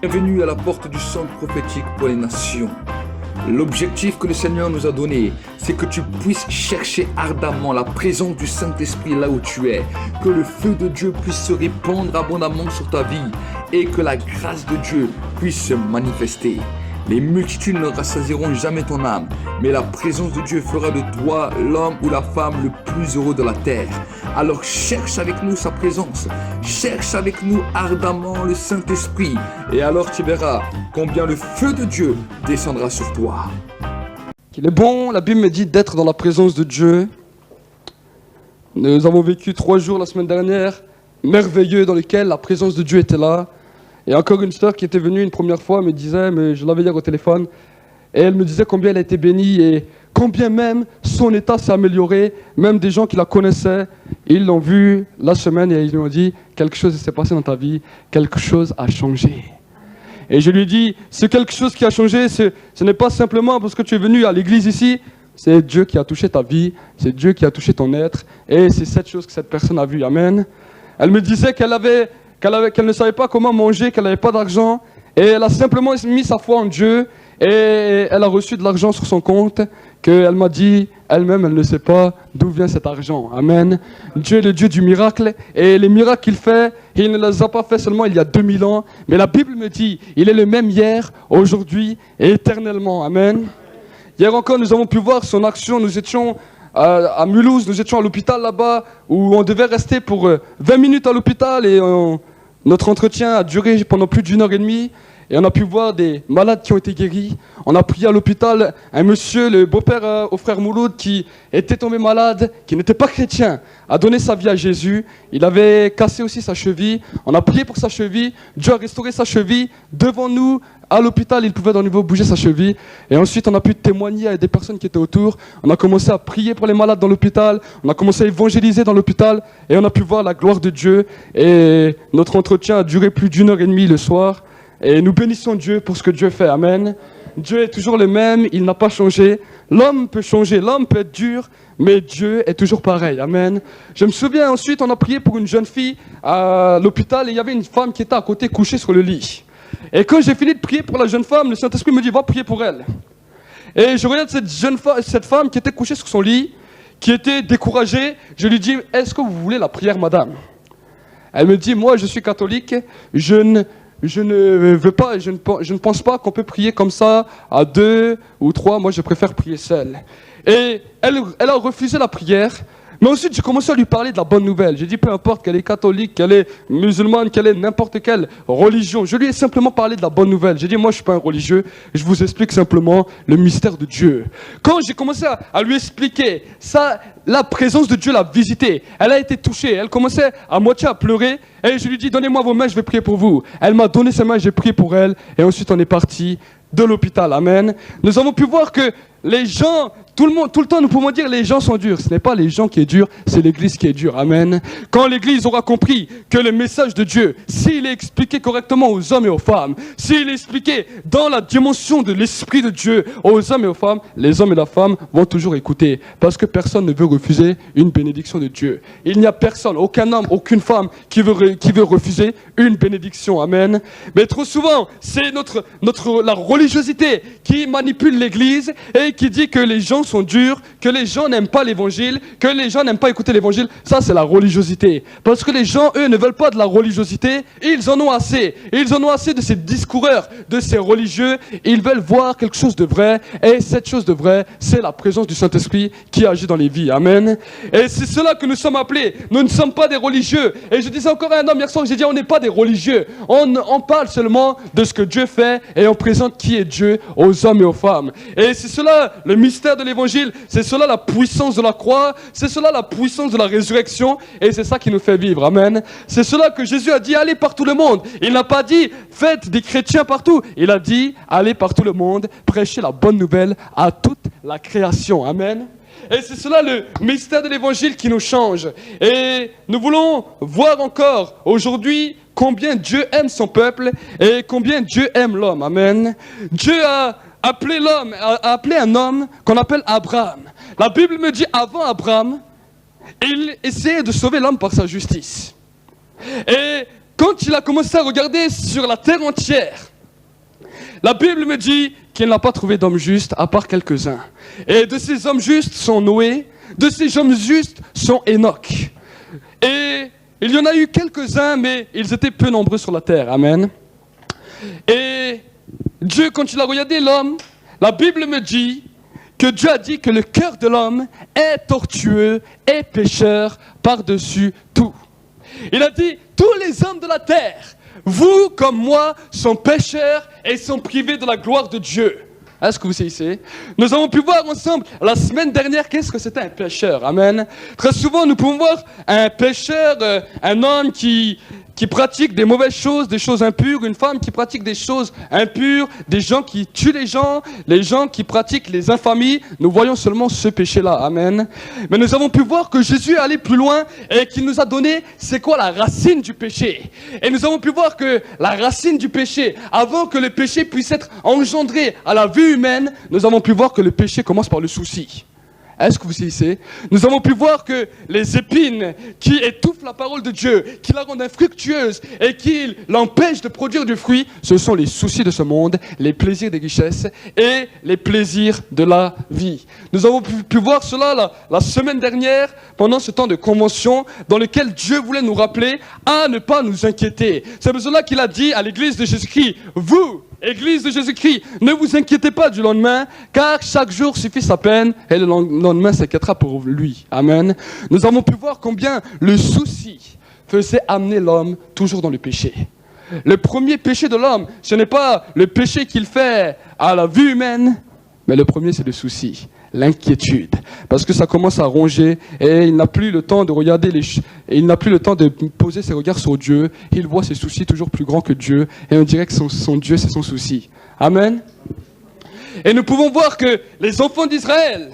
Bienvenue à la porte du centre prophétique pour les nations. L'objectif que le Seigneur nous a donné, c'est que tu puisses chercher ardemment la présence du Saint-Esprit là où tu es, que le feu de Dieu puisse se répandre abondamment sur ta vie et que la grâce de Dieu puisse se manifester. Les multitudes ne rassasieront jamais ton âme, mais la présence de Dieu fera de toi l'homme ou la femme le plus heureux de la terre. Alors cherche avec nous sa présence, cherche avec nous ardemment le Saint-Esprit, et alors tu verras combien le feu de Dieu descendra sur toi. Il est bon, la Bible me dit d'être dans la présence de Dieu. Nous avons vécu 3 jours la semaine dernière, merveilleux, dans lesquels la présence de Dieu était là. Et encore une sœur qui était venue une première fois me disait, mais je l'avais hier au téléphone, et elle me disait combien elle a été bénie et combien même son état s'est amélioré. Même des gens qui la connaissaient, ils l'ont vue la semaine et ils lui ont dit, quelque chose s'est passé dans ta vie, quelque chose a changé. Et je lui ai dit, ce quelque chose qui a changé, ce n'est pas simplement parce que tu es venu à l'église ici, c'est Dieu qui a touché ta vie, c'est Dieu qui a touché ton être, et c'est cette chose que cette personne a vue. Amen. Elle me disait qu'elle ne savait pas comment manger, qu'elle n'avait pas d'argent, et elle a simplement mis sa foi en Dieu, et elle a reçu de l'argent sur son compte, qu'elle m'a dit, elle-même, elle ne sait pas d'où vient cet argent. Amen. Dieu est le Dieu du miracle, et les miracles qu'il fait, il ne les a pas fait seulement il y a 2000 ans, mais la Bible me dit, il est le même hier, aujourd'hui et éternellement. Amen. Hier encore, nous avons pu voir son action, nous étions à Mulhouse, nous étions à l'hôpital là-bas, où on devait rester pour 20 minutes à l'hôpital, et notre entretien a duré pendant plus d'1 heure et demie. Et on a pu voir des malades qui ont été guéris. On a prié à l'hôpital un monsieur, le beau-père au frère Mouloud, qui était tombé malade, qui n'était pas chrétien, a donné sa vie à Jésus. Il avait cassé aussi sa cheville. On a prié pour sa cheville. Dieu a restauré sa cheville. Devant nous, à l'hôpital, il pouvait de nouveau bouger sa cheville. Et ensuite, on a pu témoigner à des personnes qui étaient autour. On a commencé à prier pour les malades dans l'hôpital. On a commencé à évangéliser dans l'hôpital. Et on a pu voir la gloire de Dieu. Et notre entretien a duré plus d'1 heure et demie le soir. Et nous bénissons Dieu pour ce que Dieu fait. Amen. Dieu est toujours le même, il n'a pas changé. L'homme peut changer, l'homme peut être dur, mais Dieu est toujours pareil. Amen. Je me souviens ensuite, on a prié pour une jeune fille à l'hôpital et il y avait une femme qui était à côté couchée sur le lit. Et quand j'ai fini de prier pour la jeune femme, le Saint-Esprit me dit, va prier pour elle. Et je regarde cette femme qui était couchée sur son lit, qui était découragée. Je lui dis, est-ce que vous voulez la prière, madame? Elle me dit, moi je suis catholique, je ne veux pas, je ne pense pas qu'on peut prier comme ça à 2 ou 3. Moi, je préfère prier seul. Et elle a refusé la prière. Mais ensuite, j'ai commencé à lui parler de la bonne nouvelle. J'ai dit, peu importe qu'elle est catholique, qu'elle est musulmane, qu'elle est n'importe quelle religion. Je lui ai simplement parlé de la bonne nouvelle. J'ai dit, moi, je ne suis pas un religieux. Je vous explique simplement le mystère de Dieu. Quand j'ai commencé à lui expliquer ça, la présence de Dieu l'a visitée. Elle a été touchée. Elle commençait à moitié à pleurer. Et je lui ai dit, donnez-moi vos mains, je vais prier pour vous. Elle m'a donné ses mains, j'ai prié pour elle. Et ensuite, on est parti de l'hôpital. Amen. Nous avons pu voir que les gens, tout le temps, nous pouvons dire les gens sont durs. Ce n'est pas les gens qui sont durs, c'est l'église qui est dure. Amen. Quand l'église aura compris que le message de Dieu, s'il est expliqué correctement aux hommes et aux femmes, s'il est expliqué dans la dimension de l'esprit de Dieu aux hommes et aux femmes, les hommes et la femme vont toujours écouter. Parce que personne ne veut refuser une bénédiction de Dieu. Il n'y a personne, aucun homme, aucune femme qui veut refuser une bénédiction. Amen. Mais trop souvent, c'est la religiosité qui manipule l'église et qui dit que les gens sont durs, que les gens n'aiment pas l'évangile, que les gens n'aiment pas écouter l'évangile. Ça, c'est la religiosité. Parce que les gens, eux, ne veulent pas de la religiosité. Ils en ont assez. Ils en ont assez de ces discoureurs, de ces religieux. Ils veulent voir quelque chose de vrai. Et cette chose de vrai, c'est la présence du Saint-Esprit qui agit dans les vies. Amen. Et c'est cela que nous sommes appelés. Nous ne sommes pas des religieux. Et je disais encore à un homme hier soir, j'ai dit, on n'est pas des religieux. On parle seulement de ce que Dieu fait et on présente qui est Dieu aux hommes et aux femmes. Et c'est cela le mystère de l'évangile, c'est cela la puissance de la croix, c'est cela la puissance de la résurrection, et c'est ça qui nous fait vivre. Amen. C'est cela que Jésus a dit, allez par tout le monde. Il n'a pas dit, faites des chrétiens partout. Il a dit, allez par tout le monde, prêchez la bonne nouvelle à toute la création. Amen. Et c'est cela le mystère de l'évangile qui nous change. Et nous voulons voir encore aujourd'hui combien Dieu aime son peuple et combien Dieu aime l'homme. Amen. Dieu a appelé un homme qu'on appelle Abraham. La Bible me dit, avant Abraham, il essayait de sauver l'homme par sa justice. Et quand il a commencé à regarder sur la terre entière, La Bible me dit qu'il n'a pas trouvé d'homme juste à part quelques-uns. Et de ces hommes justes sont Noé, de ces hommes justes sont Enoch. Et il y en a eu quelques-uns, mais ils étaient peu nombreux sur la terre. Amen. Et Dieu, quand il a regardé l'homme, la Bible me dit que Dieu a dit que le cœur de l'homme est tortueux et pécheur par-dessus tout. Il a dit, tous les hommes de la terre, vous comme moi, sont pécheurs et sont privés de la gloire de Dieu. Est-ce que vous saisissez? Nous avons pu voir ensemble la semaine dernière qu'est-ce que c'était un pécheur. Amen. Très souvent, nous pouvons voir un pécheur, un homme qui pratique des mauvaises choses, des choses impures, une femme qui pratique des choses impures, des gens qui tuent les gens qui pratiquent les infamies. Nous voyons seulement ce péché-là. Amen. Mais nous avons pu voir que Jésus est allé plus loin et qu'il nous a donné c'est quoi la racine du péché. Et nous avons pu voir que la racine du péché, avant que le péché puisse être engendré à la vue humaine, nous avons pu voir que le péché commence par le souci. Est-ce que vous saisissez? Nous avons pu voir que les épines qui étouffent la parole de Dieu, qui la rendent infructueuse et qui l'empêchent de produire du fruit, ce sont les soucis de ce monde, les plaisirs des richesses et les plaisirs de la vie. Nous avons pu voir cela la semaine dernière pendant ce temps de convention dans lequel Dieu voulait nous rappeler à ne pas nous inquiéter. C'est pour cela qu'il a dit à l'église de Jésus-Christ, vous, Église de Jésus-Christ, ne vous inquiétez pas du lendemain, car chaque jour suffit sa peine et le lendemain s'inquiétera pour lui. Amen. Nous avons pu voir combien le souci faisait amener l'homme toujours dans le péché. Le premier péché de l'homme, ce n'est pas le péché qu'il fait à la vue humaine, mais le premier c'est le souci. L'inquiétude, parce que ça commence à ronger et il n'a plus le temps de regarder il n'a plus le temps de poser ses regards sur Dieu. Il voit ses soucis toujours plus grands que Dieu et on dirait que son Dieu c'est son souci. Amen. Et nous pouvons voir que les enfants d'Israël,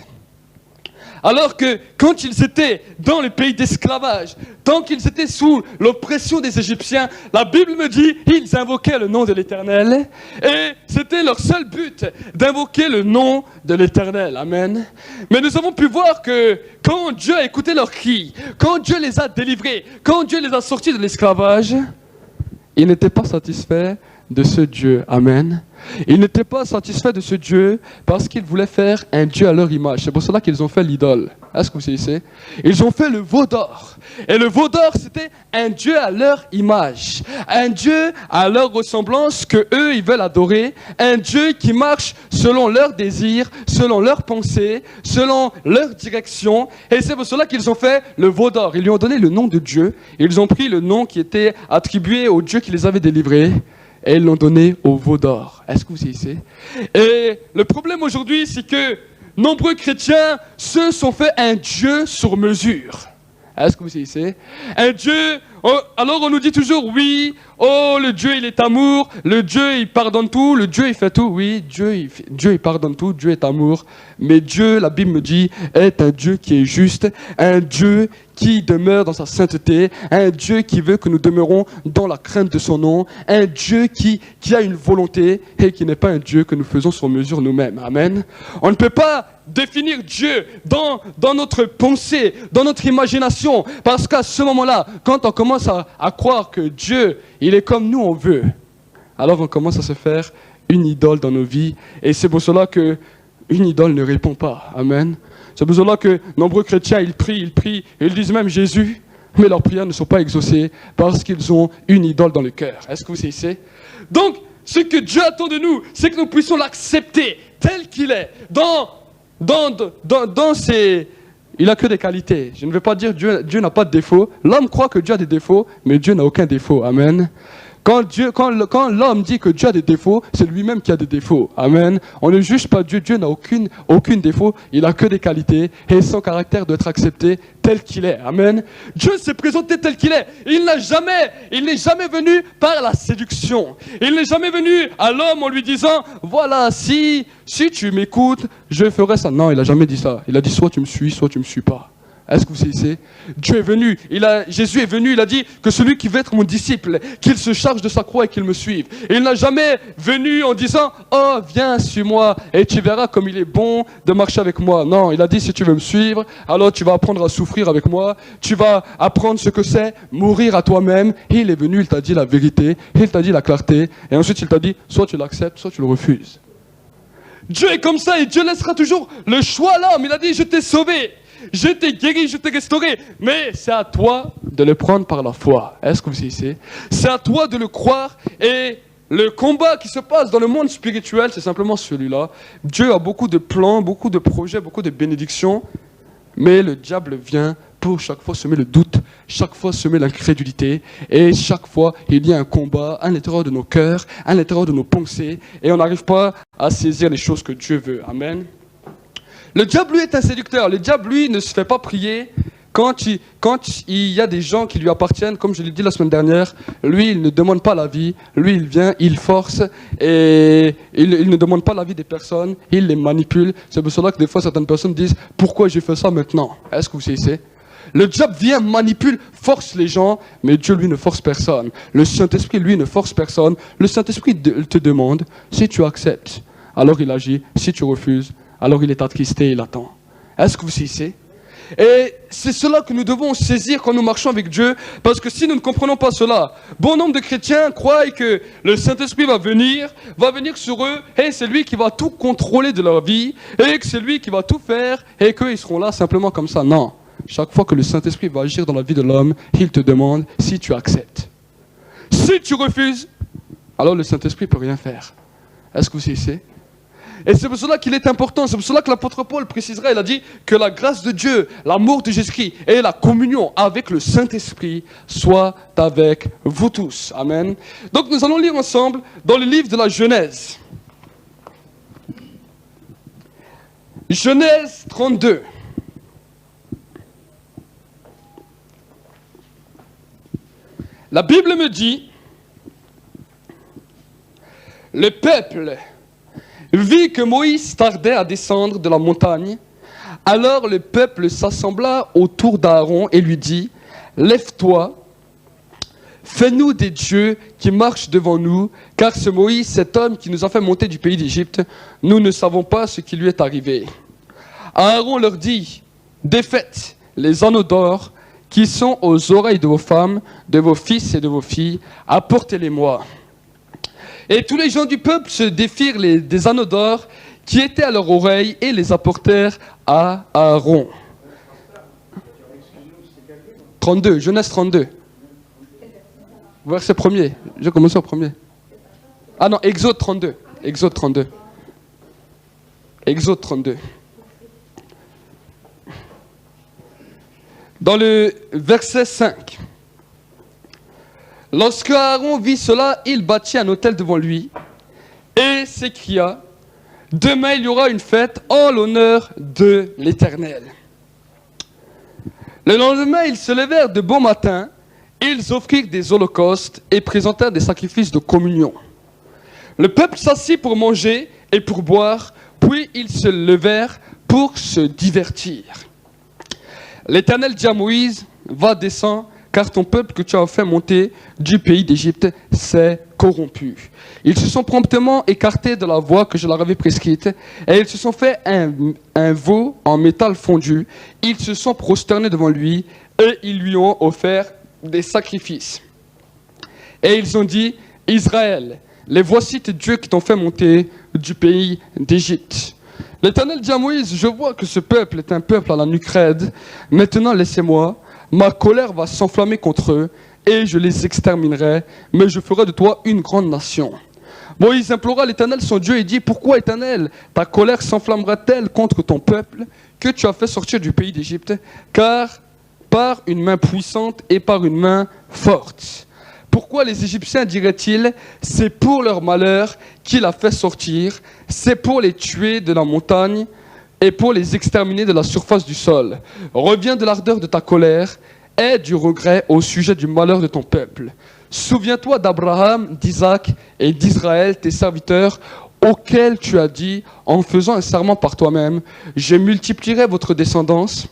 alors que quand ils étaient dans le pays d'esclavage, tant qu'ils étaient sous l'oppression des Égyptiens, la Bible me dit, ils invoquaient le nom de l'Éternel. Et c'était leur seul but, d'invoquer le nom de l'Éternel. Amen. Mais nous avons pu voir que quand Dieu a écouté leurs cris, quand Dieu les a délivrés, quand Dieu les a sortis de l'esclavage, ils n'étaient pas satisfaits de ce Dieu. Amen. Ils n'étaient pas satisfaits de ce Dieu parce qu'ils voulaient faire un Dieu à leur image. C'est pour cela qu'ils ont fait l'idole. Est-ce que vous savez? Ils ont fait le veau d'or. Et le veau d'or, c'était un Dieu à leur image. Un Dieu à leur ressemblance que eux, ils veulent adorer. Un Dieu qui marche selon leurs désirs, selon leurs pensées, selon leur direction. Et c'est pour cela qu'ils ont fait le veau d'or. Ils lui ont donné le nom de Dieu. Ils ont pris le nom qui était attribué au Dieu qui les avait délivrés. Et ils l'ont donné au veau d'or. Est-ce que vous savez? Et le problème aujourd'hui, c'est que nombreux chrétiens se sont fait un Dieu sur mesure. Est-ce que vous savez? Un Dieu, alors on nous dit toujours, oui, oh le Dieu il est amour, le Dieu il pardonne tout, le Dieu il fait tout, oui, Dieu il pardonne tout, Dieu est amour. Mais Dieu, la Bible me dit, est un Dieu qui est juste, un Dieu qui demeure dans sa sainteté, un Dieu qui veut que nous demeurons dans la crainte de son nom, un Dieu qui a une volonté et qui n'est pas un Dieu que nous faisons sur mesure nous-mêmes. Amen. On ne peut pas définir Dieu dans notre pensée, dans notre imagination, parce qu'à ce moment-là, quand on commence à croire que Dieu, il est comme nous on veut, alors on commence à se faire une idole dans nos vies, et c'est pour cela que une idole ne répond pas. Amen. C'est pour cela que nombreux chrétiens, ils prient, ils disent même Jésus, mais leurs prières ne sont pas exaucées parce qu'ils ont une idole dans le cœur. Est-ce que vous savez? Donc, ce que Dieu attend de nous, c'est que nous puissions l'accepter tel qu'il est, dans ses... Il n'a que des qualités. Je ne veux pas dire Dieu n'a pas de défauts. L'homme croit que Dieu a des défauts, mais Dieu n'a aucun défaut. Amen. Quand l'homme dit que Dieu a des défauts, c'est lui-même qui a des défauts. Amen. On ne juge pas Dieu. Dieu n'a aucun défaut. Il n'a que des qualités. Et son caractère doit être accepté tel qu'il est. Amen. Dieu s'est présenté tel qu'il est. Il n'est jamais venu par la séduction. Il n'est jamais venu à l'homme en lui disant, voilà, si tu m'écoutes, je ferai ça. Non, il n'a jamais dit ça. Il a dit, soit tu me suis pas. Est-ce que vous saisissez? Dieu est venu, Jésus est venu, il a dit que celui qui veut être mon disciple, qu'il se charge de sa croix et qu'il me suive. Et il n'a jamais venu en disant, oh viens, suis-moi et tu verras comme il est bon de marcher avec moi. Non, il a dit, si tu veux me suivre, alors tu vas apprendre à souffrir avec moi, tu vas apprendre ce que c'est, mourir à toi-même. Et il est venu, il t'a dit la vérité, il t'a dit la clarté, et ensuite il t'a dit, soit tu l'acceptes, soit tu le refuses. Dieu est comme ça et Dieu laissera toujours le choix à l'homme. Il a dit, je t'ai sauvé. Je t'ai guéri, je t'ai restauré, mais c'est à toi de le prendre par la foi. Est-ce que vous saisissez? C'est à toi de le croire et le combat qui se passe dans le monde spirituel, c'est simplement celui-là. Dieu a beaucoup de plans, beaucoup de projets, beaucoup de bénédictions, mais le diable vient pour chaque fois semer le doute, chaque fois semer l'incrédulité, et chaque fois il y a un combat à l'intérieur de nos cœurs, à l'intérieur de nos pensées, et on n'arrive pas à saisir les choses que Dieu veut. Amen. Le diable, lui, est un séducteur. Le diable, lui, ne se fait pas prier quand il y a des gens qui lui appartiennent. Comme je l'ai dit la semaine dernière, lui, il ne demande pas l'avis. Lui, il vient, il force et il ne demande pas l'avis des personnes. Il les manipule. C'est pour cela que des fois, certaines personnes disent « Pourquoi j'ai fait ça maintenant ?» Est-ce que vous savez? Le diable vient, manipule, force les gens, mais Dieu, lui, ne force personne. Le Saint-Esprit, lui, ne force personne. Le Saint-Esprit te demande si tu acceptes. Alors il agit. Si tu refuses, alors il est attristé, il attend. Est-ce que vous saisissez? Et c'est cela que nous devons saisir quand nous marchons avec Dieu, parce que si nous ne comprenons pas cela, bon nombre de chrétiens croient que le Saint-Esprit va venir sur eux, et c'est lui qui va tout contrôler de leur vie, et que c'est lui qui va tout faire, et qu'ils seront là simplement comme ça. Non. Chaque fois que le Saint-Esprit va agir dans la vie de l'homme, il te demande si tu acceptes. Si tu refuses, alors le Saint-Esprit ne peut rien faire. Est-ce que vous saisissez? Et c'est pour cela qu'il est important, c'est pour cela que l'apôtre Paul précisera, il a dit que la grâce de Dieu, l'amour de Jésus-Christ et la communion avec le Saint-Esprit soient avec vous tous. Amen. Donc nous allons lire ensemble dans le livre de la Genèse. Genèse 32. La Bible me dit, le peuple vit que Moïse tardait à descendre de la montagne. Alors le peuple s'assembla autour d'Aaron et lui dit, « Lève-toi, fais-nous des dieux qui marchent devant nous, car ce Moïse, cet homme qui nous a fait monter du pays d'Égypte, nous ne savons pas ce qui lui est arrivé. » Aaron leur dit, « Défaites les anneaux d'or qui sont aux oreilles de vos femmes, de vos fils et de vos filles, apportez-les-moi. » Et tous les gens du peuple se défirent des anneaux d'or qui étaient à leur oreille et les apportèrent à Aaron. 32, Genèse 32. Verset 1er. J'ai commencé au 1er. Ah non, Exode 32. Exode 32. Exode 32. Dans le verset 5. Lorsque Aaron vit cela, il bâtit un autel devant lui et s'écria, « Demain il y aura une fête en l'honneur de l'Éternel. » Le lendemain, ils se levèrent de bon matin, ils offrirent des holocaustes et présentèrent des sacrifices de communion. Le peuple s'assit pour manger et pour boire, puis ils se levèrent pour se divertir. L'Éternel dit à Moïse, « Va, descends, car ton peuple que tu as fait monter du pays d'Égypte s'est corrompu. » Ils se sont promptement écartés de la voie que je leur avais prescrite, et ils se sont fait un veau en métal fondu. Ils se sont prosternés devant lui, et ils lui ont offert des sacrifices. Et ils ont dit, « Israël, les voici tes dieux qui t'ont fait monter du pays d'Égypte. » L'Éternel dit à Moïse, « Je vois que ce peuple est un peuple à la nuque raide. Maintenant laissez-moi. Ma colère va s'enflammer contre eux et je les exterminerai, mais je ferai de toi une grande nation. » Moïse implora l'Éternel son Dieu et dit, « Pourquoi, Éternel, ta colère s'enflammera-t-elle contre ton peuple que tu as fait sortir du pays d'Égypte? Car par une main puissante et par une main forte. Pourquoi les Égyptiens diraient-ils, c'est pour leur malheur qu'il a fait sortir, c'est pour les tuer de la montagne et pour les exterminer de la surface du sol. Reviens de l'ardeur de ta colère et du regret au sujet du malheur de ton peuple. Souviens-toi d'Abraham, d'Isaac et d'Israël, tes serviteurs, auxquels tu as dit, en faisant un serment par toi-même, je multiplierai votre descendance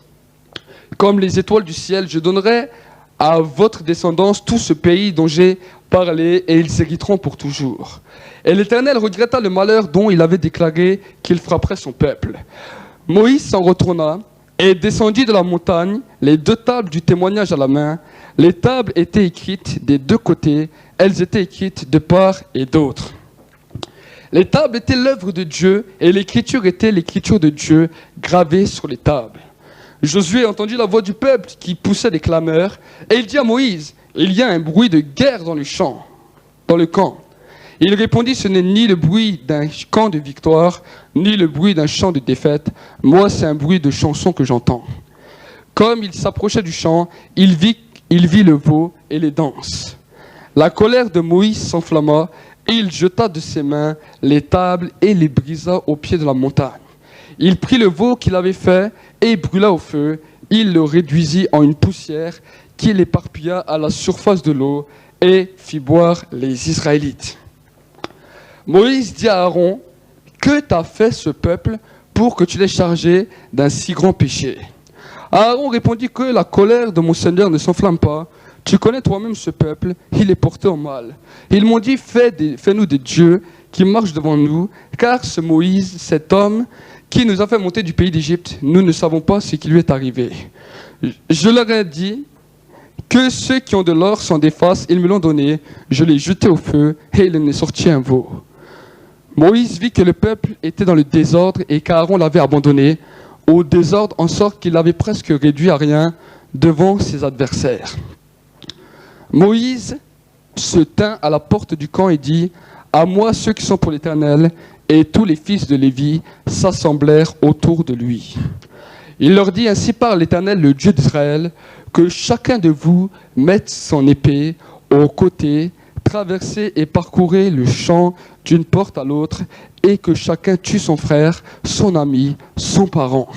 comme les étoiles du ciel. Je donnerai à votre descendance tout ce pays dont j'ai parlé, et ils hériteront pour toujours. Et l'Éternel regretta le malheur dont il avait déclaré qu'il frapperait son peuple. Moïse s'en retourna et descendit de la montagne, les 2 tables du témoignage à la main. Les tables étaient écrites des 2 côtés, elles étaient écrites de part et d'autre. Les tables étaient l'œuvre de Dieu, et l'écriture était l'écriture de Dieu gravée sur les tables. Josué entendit la voix du peuple qui poussait des clameurs, et il dit à Moïse, « Il y a un bruit de guerre dans le champ, dans le camp. » Il répondit, « Ce n'est ni le bruit d'un camp de victoire, ni le bruit d'un chant de défaite. Moi, c'est un bruit de chanson que j'entends. » Comme il s'approchait du champ, il vit le veau et les danses. La colère de Moïse s'enflamma, et il jeta de ses mains les tables et les brisa au pied de la montagne. Il prit le veau qu'il avait fait et brûla au feu. Il le réduisit en une poussière qu'il éparpilla à la surface de l'eau et fit boire les Israélites. Moïse dit à Aaron, « Que t'a fait ce peuple pour que tu l'aies chargé d'un si grand péché ?» Aaron répondit que la colère de mon Seigneur ne s'enflamme pas. Tu connais toi-même ce peuple, il est porté au mal. Ils m'ont dit, fais-nous des dieux qui marchent devant nous, car ce Moïse, cet homme qui nous a fait monter du pays d'Égypte, nous ne savons pas ce qui lui est arrivé. Je leur ai dit que ceux qui ont de l'or s'en défassent, ils me l'ont donné, je l'ai jeté au feu et il en est sorti un veau. Moïse vit que le peuple était dans le désordre et qu'Aaron l'avait abandonné au désordre en sorte qu'il l'avait presque réduit à rien devant ses adversaires. Moïse se tint à la porte du camp et dit, « À moi ceux qui sont pour l'Éternel » et tous les fils de Lévi s'assemblèrent autour de lui. Il leur dit, « Ainsi parle l'Éternel, le Dieu d'Israël, que chacun de vous mette son épée au côté, traversez et parcourez le champ d'une porte à l'autre, et que chacun tue son frère, son ami, son parent. »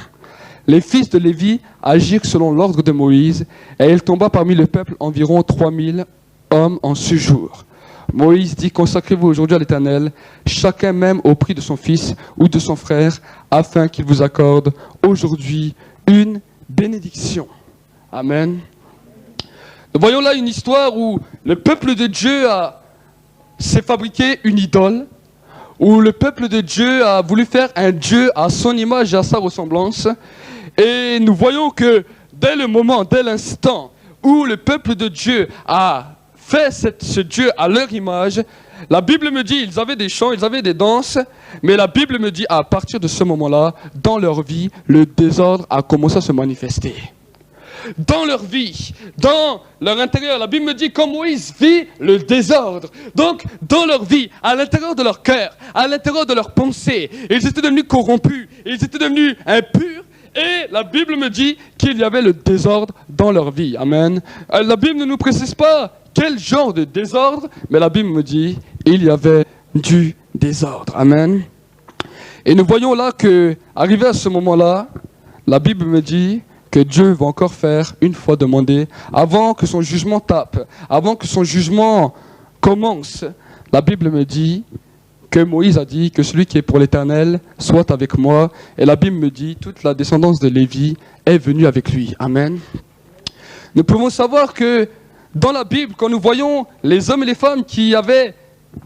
Les fils de Lévi agirent selon l'ordre de Moïse, et il tomba parmi le peuple environ 3000 hommes en ce jour. Moïse dit, « Consacrez-vous aujourd'hui à l'Éternel, chacun même au prix de son fils ou de son frère, afin qu'il vous accorde aujourd'hui une bénédiction. » Amen. Nous voyons là une histoire où le peuple de Dieu s'est fabriqué une idole, où le peuple de Dieu a voulu faire un Dieu à son image et à sa ressemblance. Et nous voyons que dès le moment, dès l'instant où le peuple de Dieu a fait ce Dieu à leur image, la Bible me dit, ils avaient des chants, ils avaient des danses, mais la Bible me dit, à partir de ce moment-là, dans leur vie, le désordre a commencé à se manifester. Dans leur vie, dans leur intérieur, la Bible me dit, comme Moïse vit le désordre. Donc, dans leur vie, à l'intérieur de leur cœur, à l'intérieur de leurs pensées, ils étaient devenus corrompus, ils étaient devenus impurs. Et la Bible me dit qu'il y avait le désordre dans leur vie. Amen. La Bible ne nous précise pas quel genre de désordre, mais la Bible me dit qu'il y avait du désordre. Amen. Et nous voyons là que, arrivé à ce moment-là, la Bible me dit que Dieu va encore faire une fois demander, avant que son jugement tape, avant que son jugement commence, la Bible me dit que Moïse a dit que celui qui est pour l'Éternel soit avec moi. Et la Bible me dit toute la descendance de Lévi est venue avec lui. Amen. Nous pouvons savoir que dans la Bible, quand nous voyons les hommes et les femmes qui avaient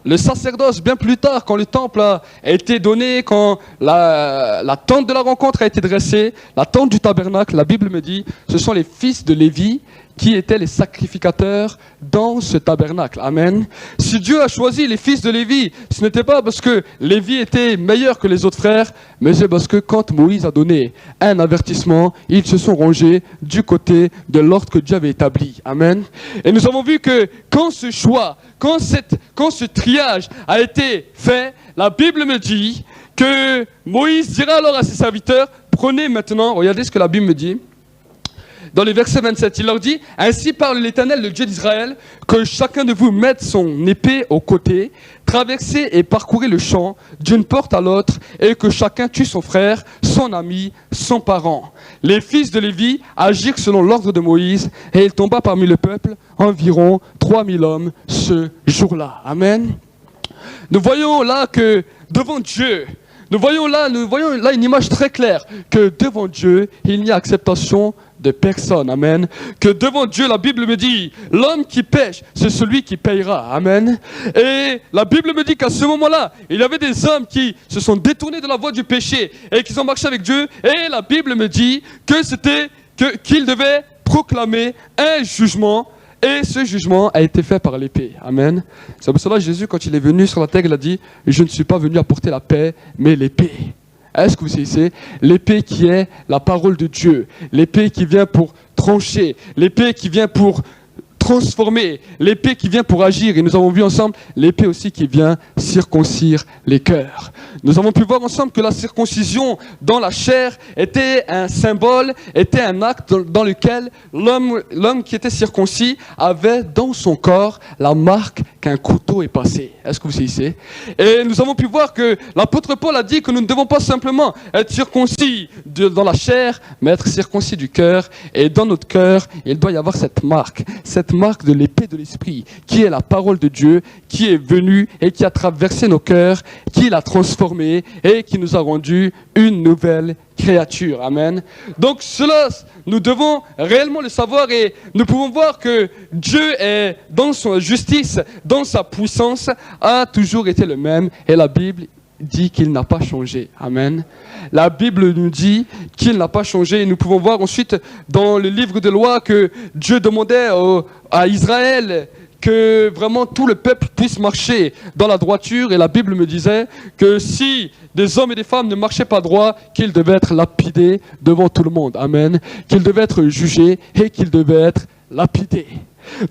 le sacerdoce bien plus tard, quand le temple a été donné, quand la tente de la rencontre a été dressée, la tente du tabernacle, la Bible me dit, ce sont les fils de Lévi qui étaient les sacrificateurs dans ce tabernacle. Amen. Si Dieu a choisi les fils de Lévi, ce n'était pas parce que Lévi était meilleur que les autres frères, mais c'est parce que quand Moïse a donné un avertissement, ils se sont rangés du côté de l'ordre que Dieu avait établi. Amen. Et nous avons vu que quand ce choix, quand ce triage a été fait, la Bible me dit que Moïse dira alors à ses serviteurs, prenez maintenant, regardez ce que la Bible me dit, dans le verset 27, il leur dit, « Ainsi parle l'Éternel, le Dieu d'Israël, que chacun de vous mette son épée au côté, traversez et parcourez le champ d'une porte à l'autre, et que chacun tue son frère, son ami, son parent. » Les fils de Lévi agirent selon l'ordre de Moïse, et il tomba parmi le peuple environ 3000 hommes ce jour-là. Amen. Nous voyons là que devant Dieu, nous voyons là une image très claire, que devant Dieu, il n'y a acceptation de personne. Amen. Que devant Dieu, la Bible me dit, l'homme qui pêche, c'est celui qui payera. Amen. Et la Bible me dit qu'à ce moment-là, il y avait des hommes qui se sont détournés de la voie du péché et qui ont marché avec Dieu. Et la Bible me dit qu'ils devaient proclamer un jugement. Et ce jugement a été fait par l'épée. Amen. C'est pour cela que Jésus, quand il est venu sur la terre, il a dit, je ne suis pas venu apporter la paix, mais l'épée. Est-ce que vous savez, l'épée qui est la parole de Dieu, l'épée qui vient pour trancher, l'épée qui vient pour transformer, l'épée qui vient pour agir. Et nous avons vu ensemble l'épée aussi qui vient circoncire les cœurs. Nous avons pu voir ensemble que la circoncision dans la chair était un symbole, était un acte dans lequel l'homme qui était circoncis avait dans son corps la marque qu'un couteau est passé. Est-ce que vous savez? Et nous avons pu voir que l'apôtre Paul a dit que nous ne devons pas simplement être circoncis dans la chair, mais être circoncis du cœur. Et dans notre cœur, il doit y avoir cette marque de l'épée de l'esprit, qui est la parole de Dieu, qui est venue et qui a traversé nos cœurs, qui l'a transformé et qui nous a rendu une nouvelle créature. Amen. Donc cela, nous devons réellement le savoir et nous pouvons voir que Dieu est dans sa justice, dans sa puissance, a toujours été le même et la Bible dit qu'il n'a pas changé. Amen. La Bible nous dit qu'il n'a pas changé. Et nous pouvons voir ensuite dans le livre de loi que Dieu demandait à Israël que vraiment tout le peuple puisse marcher dans la droiture. Et la Bible me disait que si des hommes et des femmes ne marchaient pas droit, qu'ils devaient être lapidés devant tout le monde. Amen. Qu'ils devaient être jugés et qu'ils devaient être lapidés.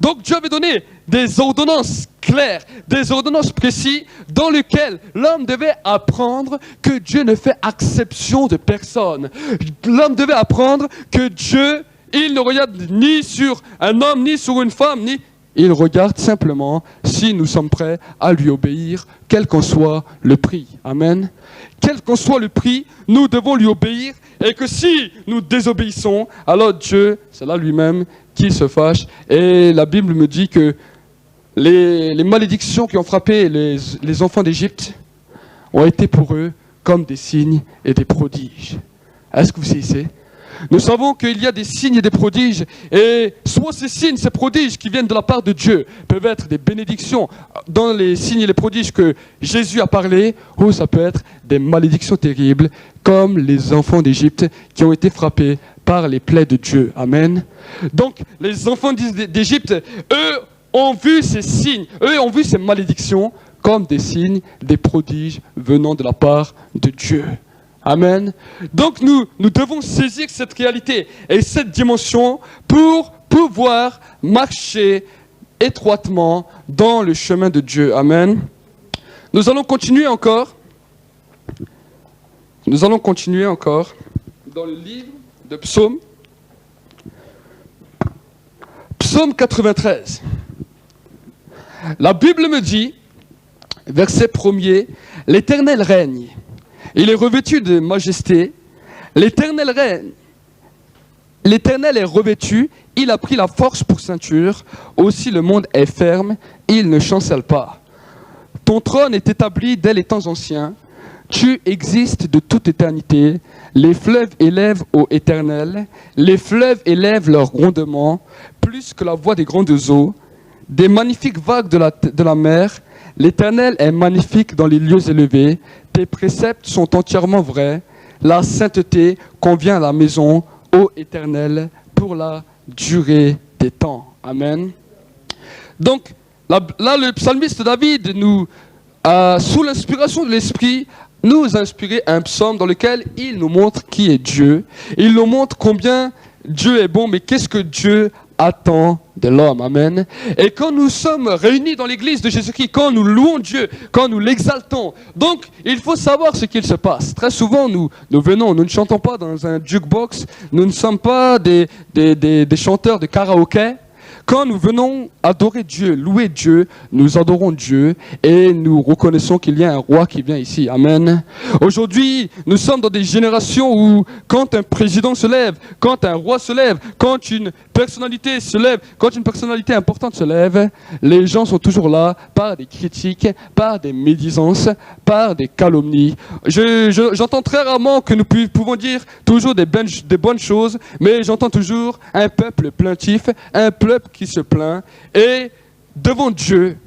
Donc Dieu avait donné des ordonnances claires, des ordonnances précises dans lesquelles l'homme devait apprendre que Dieu ne fait exception de personne. L'homme devait apprendre que Dieu, il ne regarde ni sur un homme, ni sur une femme, il regarde simplement si nous sommes prêts à lui obéir, quel qu'en soit le prix. Amen. Quel qu'en soit le prix, nous devons lui obéir et que si nous désobéissons, alors Dieu, c'est là lui-même qui se fâche. Et la Bible me dit que les malédictions qui ont frappé les enfants d'Égypte ont été pour eux comme des signes et des prodiges. Est-ce que vous savez? Nous savons qu'il y a des signes et des prodiges, et soit ces signes, ces prodiges qui viennent de la part de Dieu peuvent être des bénédictions dans les signes et les prodiges que Jésus a parlé, ou ça peut être des malédictions terribles, comme les enfants d'Égypte qui ont été frappés par les plaies de Dieu. Amen. Donc, les enfants d'Égypte, eux, ont vu ces signes, eux ont vu ces malédictions comme des signes, des prodiges venant de la part de Dieu. Amen. Donc nous devons saisir cette réalité et cette dimension pour pouvoir marcher étroitement dans le chemin de Dieu. Amen. Nous allons continuer encore. Nous allons continuer encore dans le livre de Psaume. Psaume 93. La Bible me dit, verset 1er, « L'Éternel règne. Il est revêtu de majesté. L'Éternel règne. L'Éternel est revêtu. Il a pris la force pour ceinture. Aussi le monde est ferme. Il ne chancelle pas. Ton trône est établi dès les temps anciens. Tu existes de toute éternité. Les fleuves élèvent ô Éternel. Les fleuves élèvent leur grondement, plus que la voix des grandes eaux. Des magnifiques vagues de la mer. L'Éternel est magnifique dans les lieux élevés. Tes préceptes sont entièrement vrais. La sainteté convient à la maison, ô Éternel, pour la durée des temps. Amen. Donc, là le psalmiste David, sous l'inspiration de l'Esprit, nous a inspiré un psaume dans lequel il nous montre qui est Dieu. Il nous montre combien Dieu est bon, mais qu'est-ce que Dieu attend de l'homme. Amen. Et quand nous sommes réunis dans l'église de Jésus-Christ, quand nous louons Dieu, quand nous l'exaltons, donc il faut savoir ce qu'il se passe. Très souvent, nous ne chantons pas dans un jukebox, nous ne sommes pas des chanteurs de karaoké. quand nous venons adorer Dieu, louer Dieu, nous adorons Dieu et nous reconnaissons qu'il y a un roi qui vient ici. Amen. Aujourd'hui, nous sommes dans des générations où quand un président se lève, quand un roi se lève, quand une personnalité se lève, quand une personnalité importante se lève, les gens sont toujours là par des critiques, par des médisances, par des calomnies. J'entends très rarement que nous pouvons dire toujours des bonnes choses, mais j'entends toujours un peuple plaintif, un peuple qui se plaint. Et devant Dieu,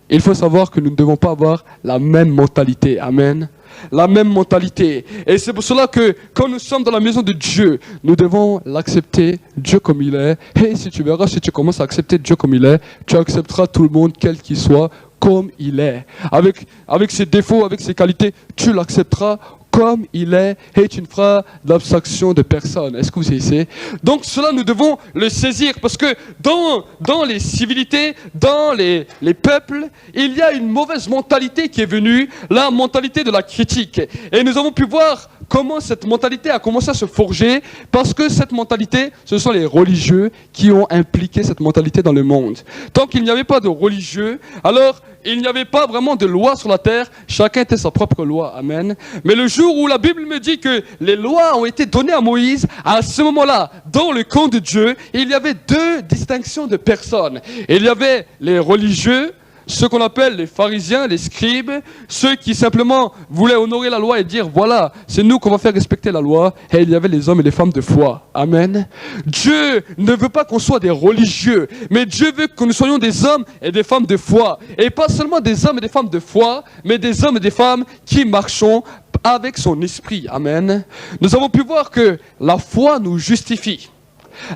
il faut savoir que nous ne devons pas avoir la même mentalité. Amen. La même mentalité. Et c'est pour cela que quand nous sommes dans la maison de Dieu, nous devons l'accepter, Dieu comme il est. Et si tu verras, si tu commences à accepter Dieu comme il est, tu accepteras tout le monde, quel qu'il soit, comme il est. Avec ses défauts, avec ses qualités, tu l'accepteras comme il est et tu ne feras d'abstraction de personne. Est-ce que vous savez? Donc cela, nous devons le saisir parce que dans les civilités, dans les peuples, il y a une mauvaise mentalité qui est venue, la mentalité de la critique. Et nous avons pu voir comment cette mentalité a commencé à se forger parce que cette mentalité, ce sont les religieux qui ont impliqué cette mentalité dans le monde. Tant qu'il n'y avait pas de religieux, alors il n'y avait pas vraiment de loi sur la terre, chacun était sa propre loi. Amen. Mais le jour où la Bible me dit que les lois ont été données à Moïse, à ce moment-là, dans le camp de Dieu, il y avait deux distinctions de personnes. Il y avait les religieux, ceux qu'on appelle les pharisiens, les scribes, ceux qui simplement voulaient honorer la loi et dire voilà, c'est nous qu'on va faire respecter la loi. Et il y avait les hommes et les femmes de foi. Amen. Dieu ne veut pas qu'on soit des religieux, mais Dieu veut que nous soyons des hommes et des femmes de foi. Et pas seulement des hommes et des femmes de foi, mais des hommes et des femmes qui marchons avec son esprit. Amen. Nous avons pu voir que la foi nous justifie.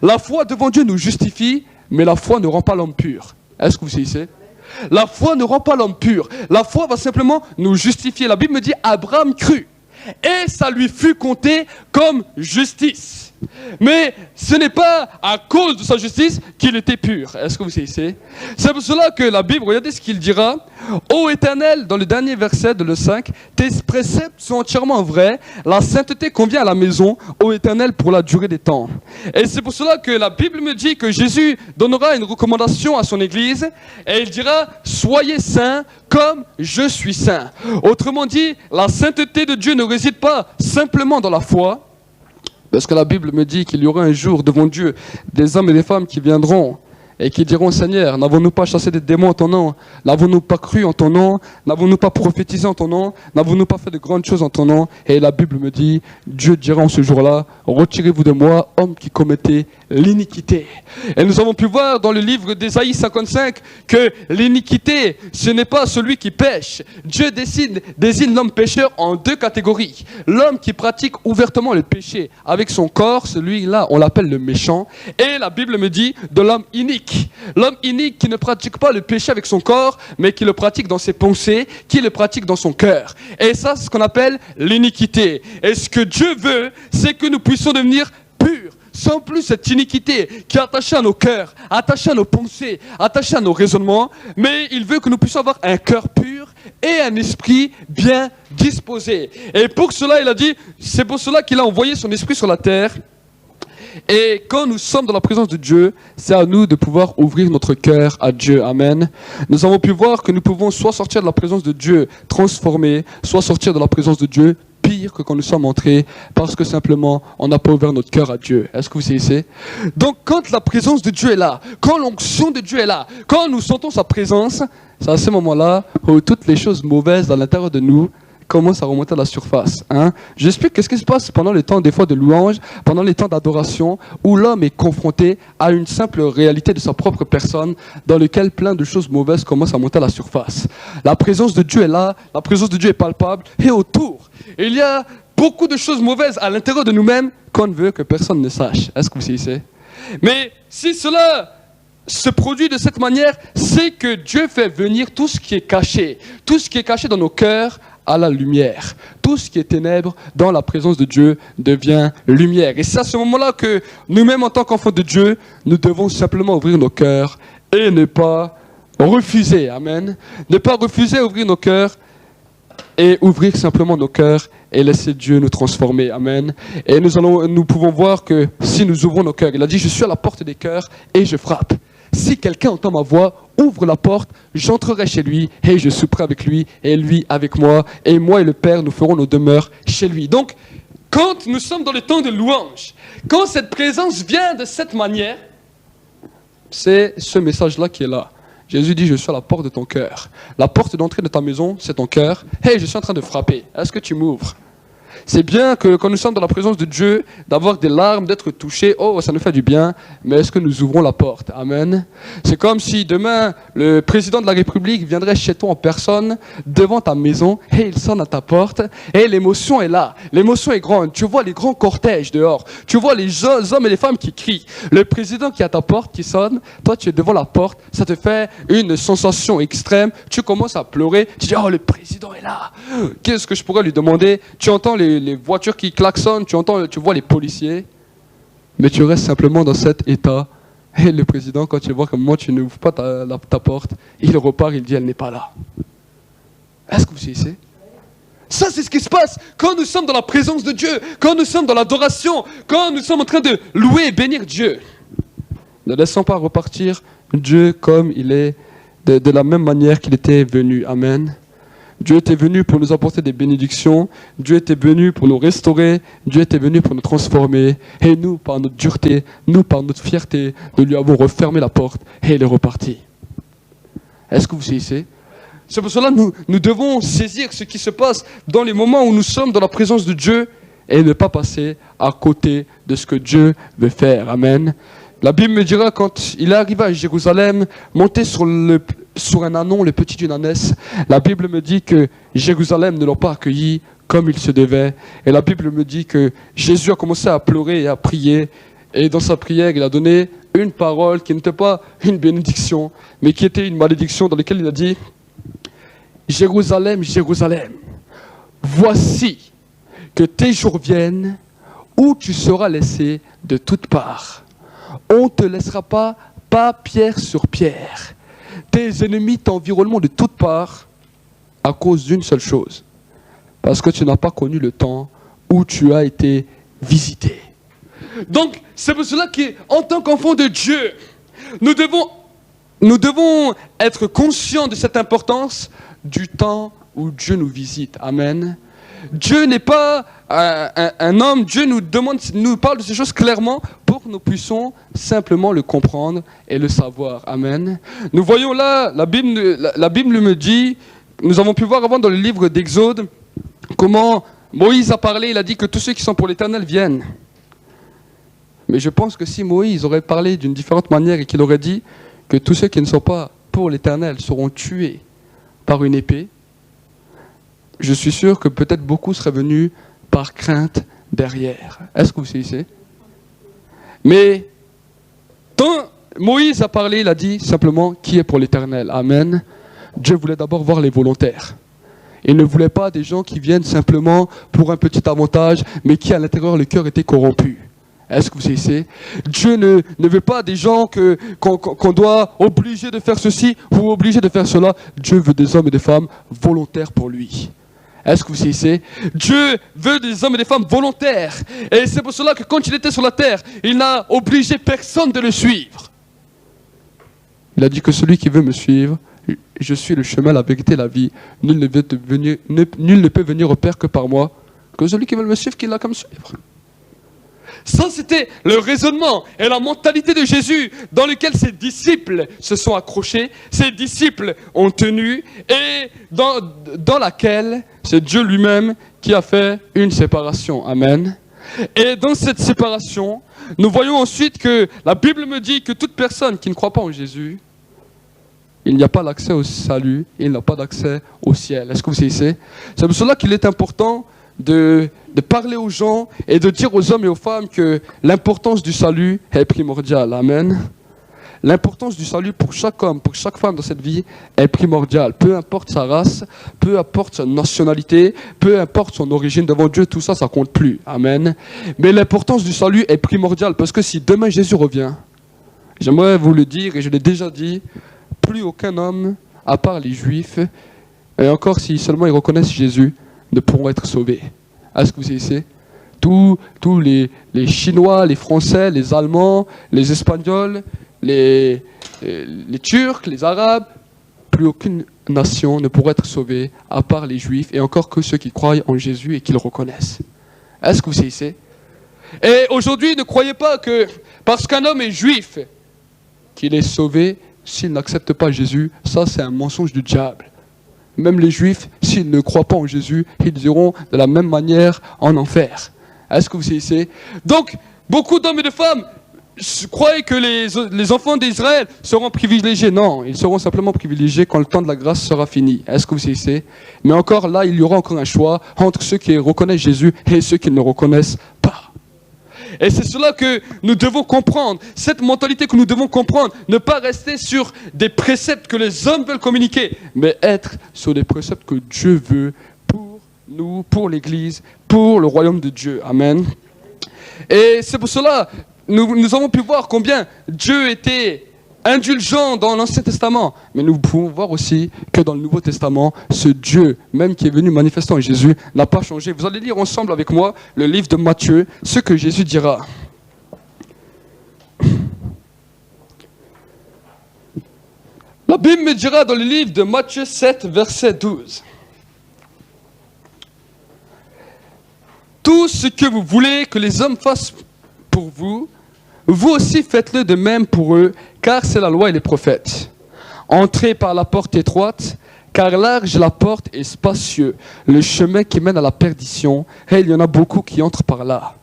La foi devant Dieu nous justifie, mais la foi ne rend pas l'homme pur. Est-ce que vous savez? La foi ne rend pas l'homme pur. La foi va simplement nous justifier. La Bible me dit Abraham crut et ça lui fut compté comme justice. Mais ce n'est pas à cause de sa justice qu'il était pur. Est-ce que vous savez? C'est pour cela que la Bible, regardez ce qu'il dira. Ô Éternel, dans le dernier verset de le 5, tes préceptes sont entièrement vrais. La sainteté convient à la maison, ô Éternel, pour la durée des temps. Et c'est pour cela que la Bible me dit que Jésus donnera une recommandation à son Église et il dira soyez saints comme je suis saint. Autrement dit, la sainteté de Dieu ne réside pas simplement dans la foi. Parce que la Bible me dit qu'il y aura un jour devant Dieu des hommes et des femmes qui viendront et qui diront Seigneur, n'avons-nous pas chassé des démons en ton nom? N'avons-nous pas cru en ton nom? N'avons-nous pas prophétisé en ton nom? N'avons-nous pas fait de grandes choses en ton nom? Et la Bible me dit, Dieu dira en ce jour-là, retirez-vous de moi, hommes qui commettez l'iniquité. Et nous avons pu voir dans le livre d'Ésaïe 55 que l'iniquité, ce n'est pas celui qui pêche. Dieu désigne l'homme pécheur en deux catégories. L'homme qui pratique ouvertement le péché avec son corps, celui-là, on l'appelle le méchant. Et la Bible me dit de l'homme inique. L'homme inique qui ne pratique pas le péché avec son corps, mais qui le pratique dans ses pensées, qui le pratique dans son cœur. Et ça, c'est ce qu'on appelle l'iniquité. Et ce que Dieu veut, c'est que nous puissions devenir purs, sans plus cette iniquité qui est attachée à nos cœurs, attachée à nos pensées, attachée à nos raisonnements. Mais il veut que nous puissions avoir un cœur pur et un esprit bien disposé. Et pour cela, il a dit, c'est pour cela qu'il a envoyé son esprit sur la terre. Et quand nous sommes dans la présence de Dieu, c'est à nous de pouvoir ouvrir notre cœur à Dieu. Amen. Nous avons pu voir que nous pouvons soit sortir de la présence de Dieu transformés, soit sortir de la présence de Dieu pire que quand nous sommes entrés, parce que simplement, on n'a pas ouvert notre cœur à Dieu. Est-ce que vous savez? Donc, quand la présence de Dieu est là, quand l'onction de Dieu est là, quand nous sentons sa présence, c'est à ce moment-là où toutes les choses mauvaises à l'intérieur de nous commence à remonter à la surface. J'explique qu'est-ce qui se passe pendant les temps des fois de louange, pendant les temps d'adoration, où l'homme est confronté à une simple réalité de sa propre personne, dans lequel plein de choses mauvaises commencent à monter à la surface. La présence de Dieu est là, la présence de Dieu est palpable, et autour, il y a beaucoup de choses mauvaises à l'intérieur de nous-mêmes qu'on veut que personne ne sache. Est-ce que vous savez? Mais si cela se produit de cette manière, c'est que Dieu fait venir tout ce qui est caché dans nos cœurs, à la lumière. Tout ce qui est ténèbres dans la présence de Dieu devient lumière. Et c'est à ce moment-là que nous-mêmes, en tant qu'enfants de Dieu, nous devons simplement ouvrir nos cœurs et ne pas refuser. Amen. Ne pas refuser à ouvrir nos cœurs et ouvrir simplement nos cœurs et laisser Dieu nous transformer. Amen. Et nous pouvons voir que si nous ouvrons nos cœurs, il a dit, je suis à la porte des cœurs et je frappe. si quelqu'un entend ma voix, ouvre la porte, j'entrerai chez lui et je souperai avec lui et lui avec moi. Et moi et le Père, nous ferons nos demeures chez lui. Donc, quand nous sommes dans le temps de louange, quand cette présence vient de cette manière, c'est ce message-là qui est là. Jésus dit, je suis à la porte de ton cœur. La porte d'entrée de ta maison, c'est ton cœur. Hey, je suis en train de frapper. Est-ce que tu m'ouvres? C'est bien que quand nous sommes dans la présence de Dieu, d'avoir des larmes, d'être touchés, oh, ça nous fait du bien, mais est-ce que nous ouvrons la porte? Amen. C'est comme si demain, le président de la République viendrait chez toi en personne, devant ta maison, et il sonne à ta porte, et l'émotion est là, l'émotion est grande. Tu vois les grands cortèges dehors, tu vois les hommes et les femmes qui crient, le président qui est à ta porte, qui sonne, toi tu es devant la porte, ça te fait une sensation extrême, tu commences à pleurer, tu dis, oh, le président est là. Qu'est-ce que je pourrais lui demander? Tu entends les voitures qui klaxonnent, tu vois les policiers, mais tu restes simplement dans cet état. Et le président, quand tu vois que moi tu n'ouvres pas ta porte, il repart, il dit elle n'est pas là. Est-ce que vous saisissez? Ça, c'est ce qui se passe quand nous sommes dans la présence de Dieu, quand nous sommes dans l'adoration, quand nous sommes en train de louer et bénir Dieu. Ne laissons pas repartir Dieu comme il est, de la même manière qu'il était venu. Amen. Dieu était venu pour nous apporter des bénédictions. Dieu était venu pour nous restaurer. Dieu était venu pour nous transformer. Et nous, par notre dureté, nous, par notre fierté, nous lui avons refermé la porte et il est reparti. Est-ce que vous saisissez? C'est pour cela que nous devons saisir ce qui se passe dans les moments où nous sommes dans la présence de Dieu et ne pas passer à côté de ce que Dieu veut faire. Amen. La Bible me dira, quand il est arrivé à Jérusalem, monté sur un ânon, le petit d'une ânesse, la Bible me dit que Jérusalem ne l'a pas accueilli comme il se devait. Et la Bible me dit que Jésus a commencé à pleurer et à prier. Et dans sa prière, il a donné une parole qui n'était pas une bénédiction, mais qui était une malédiction, dans laquelle il a dit, Jérusalem, Jérusalem, voici que tes jours viennent où tu seras laissé de toutes parts. On ne te laissera pas pierre sur pierre. Tes ennemis t'environneront de toutes parts à cause d'une seule chose. Parce que tu n'as pas connu le temps où tu as été visité. Donc, c'est pour cela qu'en tant qu'enfant de Dieu, nous devons être conscients de cette importance du temps où Dieu nous visite. Amen. Dieu n'est pas un homme, Dieu nous parle de ces choses clairement pour que nous puissions simplement le comprendre et le savoir. Amen. Nous voyons là, la Bible me dit, nous avons pu voir avant dans le livre d'Exode, comment Moïse a parlé, il a dit que tous ceux qui sont pour l'Éternel viennent. Mais je pense que si Moïse aurait parlé d'une différente manière et qu'il aurait dit que tous ceux qui ne sont pas pour l'Éternel seront tués par une épée, je suis sûr que peut-être beaucoup seraient venus par crainte derrière. Est-ce que vous saisissez? Mais quand Moïse a parlé, il a dit simplement qui est pour l'Éternel. Amen. Dieu voulait d'abord voir les volontaires. Il ne voulait pas des gens qui viennent simplement pour un petit avantage, mais qui à l'intérieur, le cœur était corrompu. Est-ce que vous saisissez? Dieu ne veut pas des gens qu'on doit obliger de faire ceci ou obliger de faire cela. Dieu veut des hommes et des femmes volontaires pour lui. Est-ce que vous saisissez? Dieu veut des hommes et des femmes volontaires. Et c'est pour cela que quand il était sur la terre, il n'a obligé personne de le suivre. Il a dit que celui qui veut me suivre, je suis le chemin, la vérité, la vie. Nul ne peut venir au Père que par moi. Que celui qui veut me suivre, qu'il a qu'à me suivre. Ça, c'était le raisonnement et la mentalité de Jésus dans lequel ses disciples se sont accrochés, ses disciples ont tenu et dans laquelle c'est Dieu lui-même qui a fait une séparation. Amen. Et dans cette séparation, nous voyons ensuite que la Bible me dit que toute personne qui ne croit pas en Jésus, il n'y a pas l'accès au salut, il n'a pas d'accès au ciel. Est-ce que vous saisissez? C'est pour cela qu'il est important de parler aux gens et de dire aux hommes et aux femmes que l'importance du salut est primordiale. Amen. L'importance du salut pour chaque homme, pour chaque femme dans cette vie est primordiale. Peu importe sa race, peu importe sa nationalité, peu importe son origine devant Dieu, tout ça, ça compte plus. Amen. Mais l'importance du salut est primordiale parce que si demain Jésus revient, j'aimerais vous le dire et je l'ai déjà dit, plus aucun homme, à part les Juifs, et encore si seulement ils reconnaissent Jésus, ne pourront être sauvés. Est-ce que vous savez? Tous les Chinois, les Français, les Allemands, les Espagnols, les les Turcs, les Arabes, plus aucune nation ne pourrait être sauvée à part les Juifs et encore que ceux qui croient en Jésus et qui le reconnaissent. Est-ce que vous saisissez? Et aujourd'hui, ne croyez pas que parce qu'un homme est juif, qu'il est sauvé s'il n'accepte pas Jésus. Ça, c'est un mensonge du diable. Même les Juifs, s'ils ne croient pas en Jésus, ils iront de la même manière en enfer. Est-ce que vous saisissez? Donc, beaucoup d'hommes et de femmes croient que les enfants d'Israël seront privilégiés. Non, ils seront simplement privilégiés quand le temps de la grâce sera fini. Est-ce que vous saisissez? Mais encore là, il y aura encore un choix entre ceux qui reconnaissent Jésus et ceux qui ne le reconnaissent pas. Et c'est cela que nous devons comprendre, cette mentalité que nous devons comprendre, ne pas rester sur des préceptes que les hommes veulent communiquer, mais être sur des préceptes que Dieu veut pour nous, pour l'Église, pour le royaume de Dieu. Amen. Et c'est pour cela, nous avons pu voir combien Dieu était indulgent dans l'Ancien Testament, mais nous pouvons voir aussi que dans le Nouveau Testament, ce Dieu, même qui est venu manifester en Jésus, n'a pas changé. Vous allez lire ensemble avec moi le livre de Matthieu, ce que Jésus dira. La Bible me dira dans le livre de Matthieu 7, verset 12. Tout ce que vous voulez que les hommes fassent pour vous, vous aussi faites-le de même pour eux, car c'est la loi et les prophètes. Entrez par la porte étroite, car large est la porte et spacieux, le chemin qui mène à la perdition, et il y en a beaucoup qui entrent par là.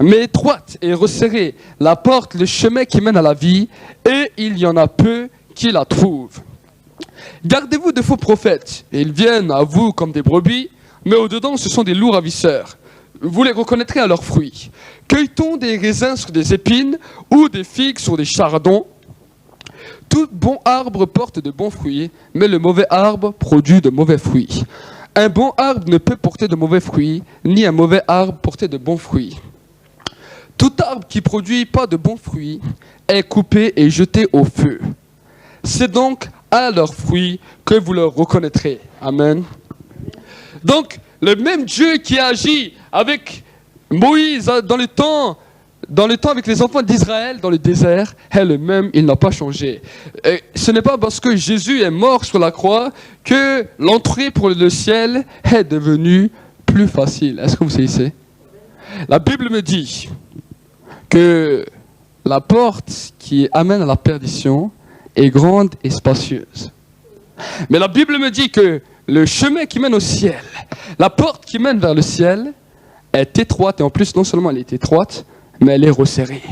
Mais étroite et resserrée, la porte, le chemin qui mène à la vie, et il y en a peu qui la trouvent. Gardez-vous de faux prophètes, et ils viennent à vous comme des brebis, mais au-dedans ce sont des loups ravisseurs. Vous les reconnaîtrez à leurs fruits. Cueille-t-on des raisins sur des épines ou des figues sur des chardons? Tout bon arbre porte de bons fruits, mais le mauvais arbre produit de mauvais fruits. Un bon arbre ne peut porter de mauvais fruits, ni un mauvais arbre porter de bons fruits. Tout arbre qui produit pas de bons fruits est coupé et jeté au feu. C'est donc à leurs fruits que vous le reconnaîtrez. Amen. Donc, le même Dieu qui a agi avec Moïse dans le temps avec les enfants d'Israël dans le désert, est le même, il n'a pas changé. Et ce n'est pas parce que Jésus est mort sur la croix que l'entrée pour le ciel est devenue plus facile. Est-ce que vous savez? La Bible me dit que la porte qui amène à la perdition est grande et spacieuse. Mais la Bible me dit que le chemin qui mène au ciel, la porte qui mène vers le ciel est étroite, et en plus non seulement elle est étroite, mais elle est resserrée.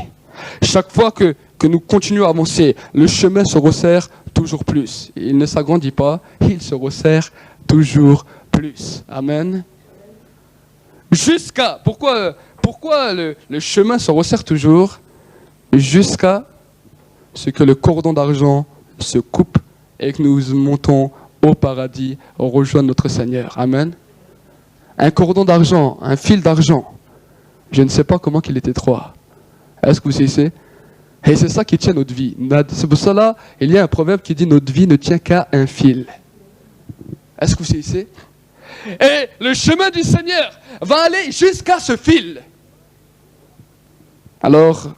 Chaque fois que nous continuons à avancer, le chemin se resserre toujours plus. Il ne s'agrandit pas, il se resserre toujours plus. Amen. Pourquoi le chemin se resserre toujours? Jusqu'à ce que le cordon d'argent se coupe et que nous montons au paradis, rejoindre notre Seigneur. Amen. Un cordon d'argent, un fil d'argent. Je ne sais pas comment qu'il est étroit. Est-ce que vous savez? Et c'est ça qui tient notre vie. C'est pour cela, il y a un proverbe qui dit notre vie ne tient qu'à un fil. Est-ce que vous savez? Et le chemin du Seigneur va aller jusqu'à ce fil. Alors,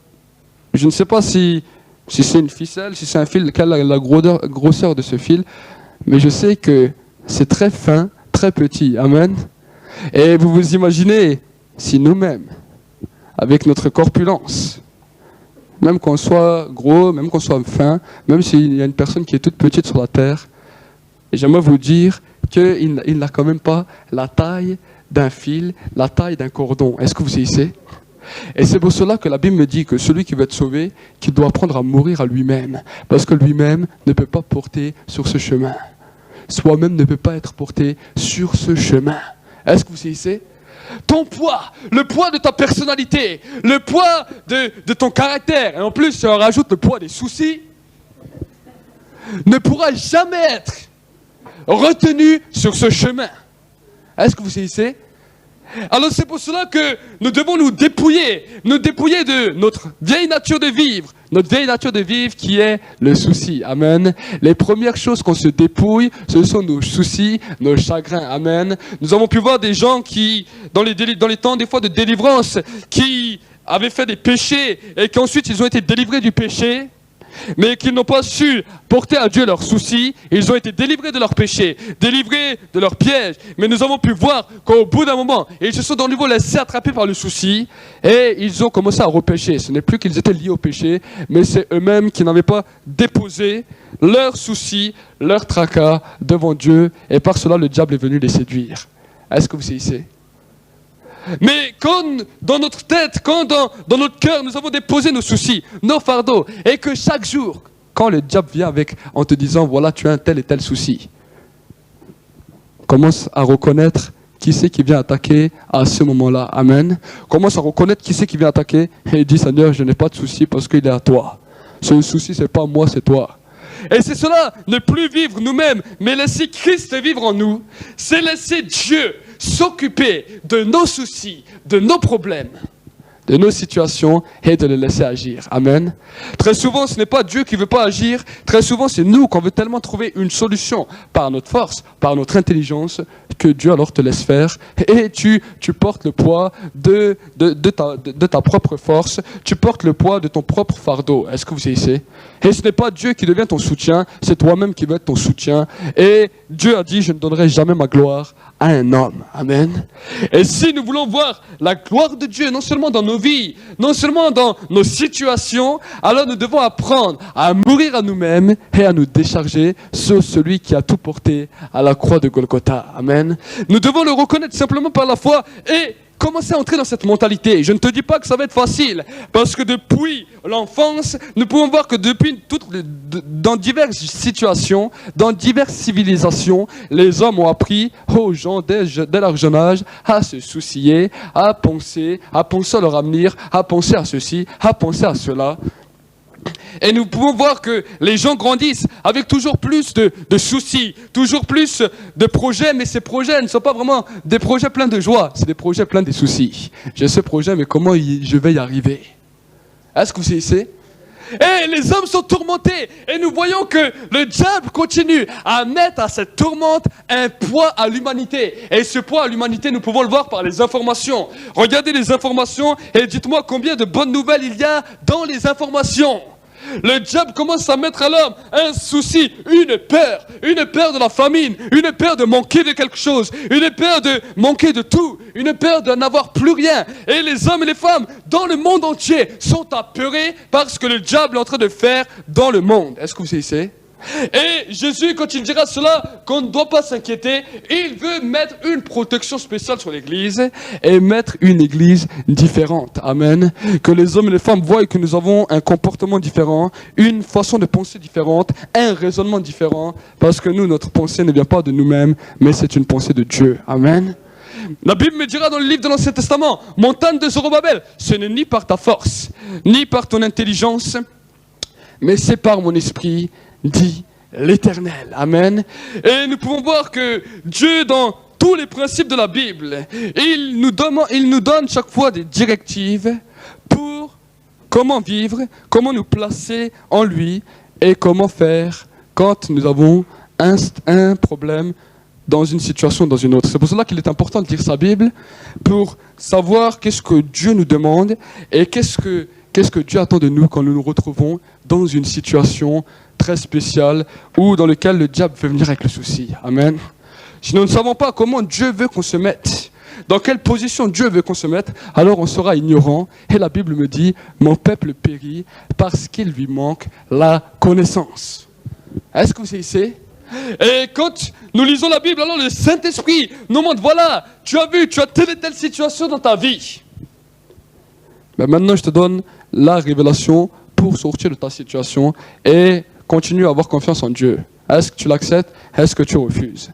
je ne sais pas si c'est une ficelle, si c'est un fil, quelle est la grosseur de ce fil, mais je sais que c'est très fin, très petit. Amen. Et vous vous imaginez si nous-mêmes, avec notre corpulence, même qu'on soit gros, même qu'on soit fin, même s'il y a une personne qui est toute petite sur la terre, j'aimerais vous dire qu'il n'a quand même pas la taille d'un fil, la taille d'un cordon. Est-ce que vous savez? Et c'est pour cela que la Bible me dit que celui qui veut être sauvé, qu'il doit apprendre à mourir à lui-même, parce que lui-même ne peut pas porter sur ce chemin. Soi-même ne peut pas être porté sur ce chemin. Est-ce que vous savez? Ton poids, le poids de ta personnalité, le poids de ton caractère, et en plus si on rajoute le poids des soucis, ne pourra jamais être retenu sur ce chemin. Est-ce que vous savez? Alors c'est pour cela que nous devons nous dépouiller de notre vieille nature de vivre, qui est le souci. Amen. Les premières choses qu'on se dépouille, ce sont nos soucis, nos chagrins. Amen. Nous avons pu voir des gens qui, dans les temps des fois de délivrance, qui avaient fait des péchés et qu'ensuite ils ont été délivrés du péché. mais qu'ils n'ont pas su porter à Dieu leurs soucis. Ils ont été délivrés de leurs péchés, délivrés de leurs pièges. Mais nous avons pu voir qu'au bout d'un moment, ils se sont de nouveau laissés attraper par le souci et ils ont commencé à repêcher. Ce n'est plus qu'ils étaient liés au péché, mais c'est eux-mêmes qui n'avaient pas déposé leurs soucis, leurs tracas devant Dieu, et par cela le diable est venu les séduire. Est-ce que vous saisissez? Mais quand dans notre tête, quand dans notre cœur, nous avons déposé nos soucis, nos fardeaux, et que chaque jour, quand le diable vient en te disant, voilà, tu as un tel et tel souci, commence à reconnaître qui c'est qui vient attaquer à ce moment-là. Amen. Commence à reconnaître qui c'est qui vient attaquer, et dis, Seigneur, je n'ai pas de souci parce qu'il est à toi. Ce souci, c'est pas moi, c'est toi. Et c'est cela, ne plus vivre nous-mêmes, mais laisser Christ vivre en nous. C'est laisser Dieu s'occuper de nos soucis, de nos problèmes, de nos situations et de les laisser agir. Amen. Très souvent, ce n'est pas Dieu qui ne veut pas agir. Très souvent, c'est nous qu'on veut tellement trouver une solution par notre force, par notre intelligence, que Dieu alors te laisse faire. Et tu portes le poids de ta propre force. Tu portes le poids de ton propre fardeau. Est-ce que vous saisissez? Et ce n'est pas Dieu qui devient ton soutien, c'est toi-même qui veux être ton soutien. Et Dieu a dit, je ne donnerai jamais ma gloire à un homme. Amen. Et si nous voulons voir la gloire de Dieu, non seulement dans nos vies, non seulement dans nos situations, alors nous devons apprendre à mourir à nous-mêmes et à nous décharger sur celui qui a tout porté à la croix de Golgotha. Amen. Nous devons le reconnaître simplement par la foi et commencer à entrer dans cette mentalité. Je ne te dis pas que ça va être facile, parce que depuis l'enfance, nous pouvons voir que dans diverses situations, dans diverses civilisations, les hommes ont appris aux gens dès leur jeune âge à se soucier, à penser à leur avenir, à penser à ceci, à penser à cela. Et nous pouvons voir que les gens grandissent avec toujours plus de soucis, toujours plus de projets, mais ces projets ne sont pas vraiment des projets pleins de joie, c'est des projets pleins de soucis. J'ai ce projet, mais comment je vais y arriver? Est-ce que vous saisissez? Et les hommes sont tourmentés, et nous voyons que le diable continue à mettre à cette tourmente un poids à l'humanité. Et ce poids à l'humanité, nous pouvons le voir par les informations. Regardez les informations et dites-moi combien de bonnes nouvelles il y a dans les informations. Le diable commence à mettre à l'homme un souci, une peur de la famine, une peur de manquer de quelque chose, une peur de manquer de tout, une peur de n'avoir plus rien. Et les hommes et les femmes dans le monde entier sont apeurés par ce que le diable est en train de faire dans le monde. Est-ce que vous savez? Et Jésus, quand il dira cela, qu'on ne doit pas s'inquiéter, il veut mettre une protection spéciale sur l'Église et mettre une Église différente. Amen. Que les hommes et les femmes voient que nous avons un comportement différent, une façon de penser différente, un raisonnement différent, parce que nous, notre pensée ne vient pas de nous-mêmes, mais c'est une pensée de Dieu. Amen. La Bible me dira dans le livre de l'Ancien Testament, montagne de Zorobabel, ce n'est ni par ta force, ni par ton intelligence, mais c'est par mon esprit, dit l'Éternel. Amen. Et nous pouvons voir que Dieu, dans tous les principes de la Bible, il nous donne chaque fois des directives pour comment vivre, comment nous placer en lui et comment faire quand nous avons un problème dans une situation, dans une autre. C'est pour cela qu'il est important de lire sa Bible pour savoir qu'est-ce que Dieu nous demande et qu'est-ce que Dieu attend de nous quand nous nous retrouvons dans une situation très spéciale ou dans laquelle le diable veut venir avec le souci. Amen. Si nous ne savons pas comment Dieu veut qu'on se mette, dans quelle position Dieu veut qu'on se mette, alors on sera ignorant. Et la Bible me dit, mon peuple périt parce qu'il lui manque la connaissance. Est-ce que vous savez? Et quand nous lisons la Bible, alors le Saint-Esprit nous montre, voilà, tu as vu, tu as telle et telle situation dans ta vie. Mais maintenant, je te donne la révélation pour sortir de ta situation et continue à avoir confiance en Dieu. Est-ce que tu l'acceptes? Est-ce que tu refuses?